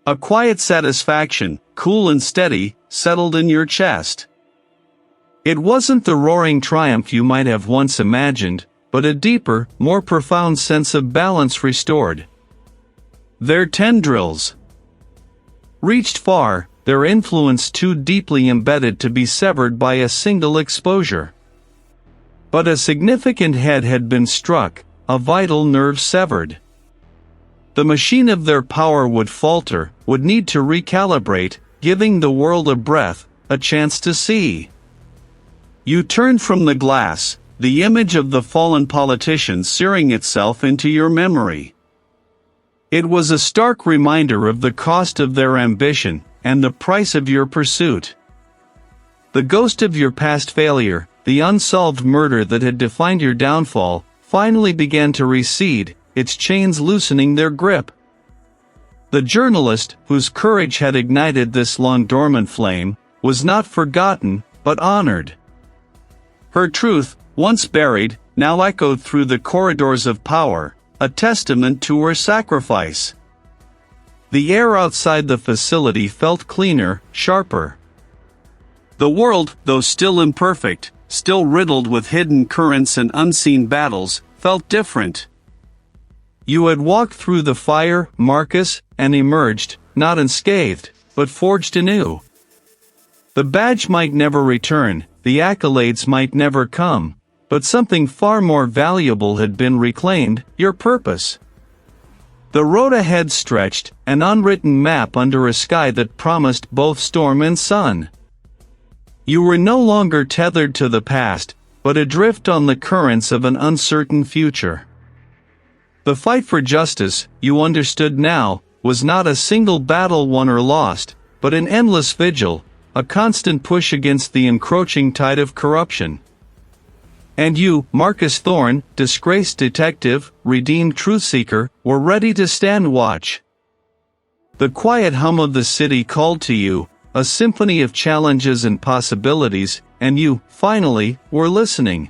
A quiet satisfaction, cool and steady, settled in your chest. It wasn't the roaring triumph you might have once imagined, but a deeper, more profound sense of balance restored. Their tendrils reached far, their influence too deeply embedded to be severed by a single exposure. But a significant head had been struck, a vital nerve severed. The machine of their power would falter, would need to recalibrate, giving the world a breath, a chance to see. You turned from the glass, the image of the fallen politician searing itself into your memory. It was a stark reminder of the cost of their ambition, and the price of your pursuit. The ghost of your past failure, the unsolved murder that had defined your downfall, finally began to recede, its chains loosening their grip. The journalist, whose courage had ignited this long-dormant flame, was not forgotten, but honored. Her truth, once buried, now echoed through the corridors of power, a testament to her sacrifice. The air outside the facility felt cleaner, sharper. The world, though still imperfect, still riddled with hidden currents and unseen battles, felt different. You had walked through the fire, Marcus, and emerged, not unscathed, but forged anew. The badge might never return, the accolades might never come, but something far more valuable had been reclaimed, your purpose. The road ahead stretched, an unwritten map under a sky that promised both storm and sun. You were no longer tethered to the past, but adrift on the currents of an uncertain future. The fight for justice, you understood now, was not a single battle won or lost, but an endless vigil, a constant push against the encroaching tide of corruption. And you, Marcus Thorne, disgraced detective, redeemed truth-seeker, were ready to stand watch. The quiet hum of the city called to you, a symphony of challenges and possibilities, and you, finally, were listening.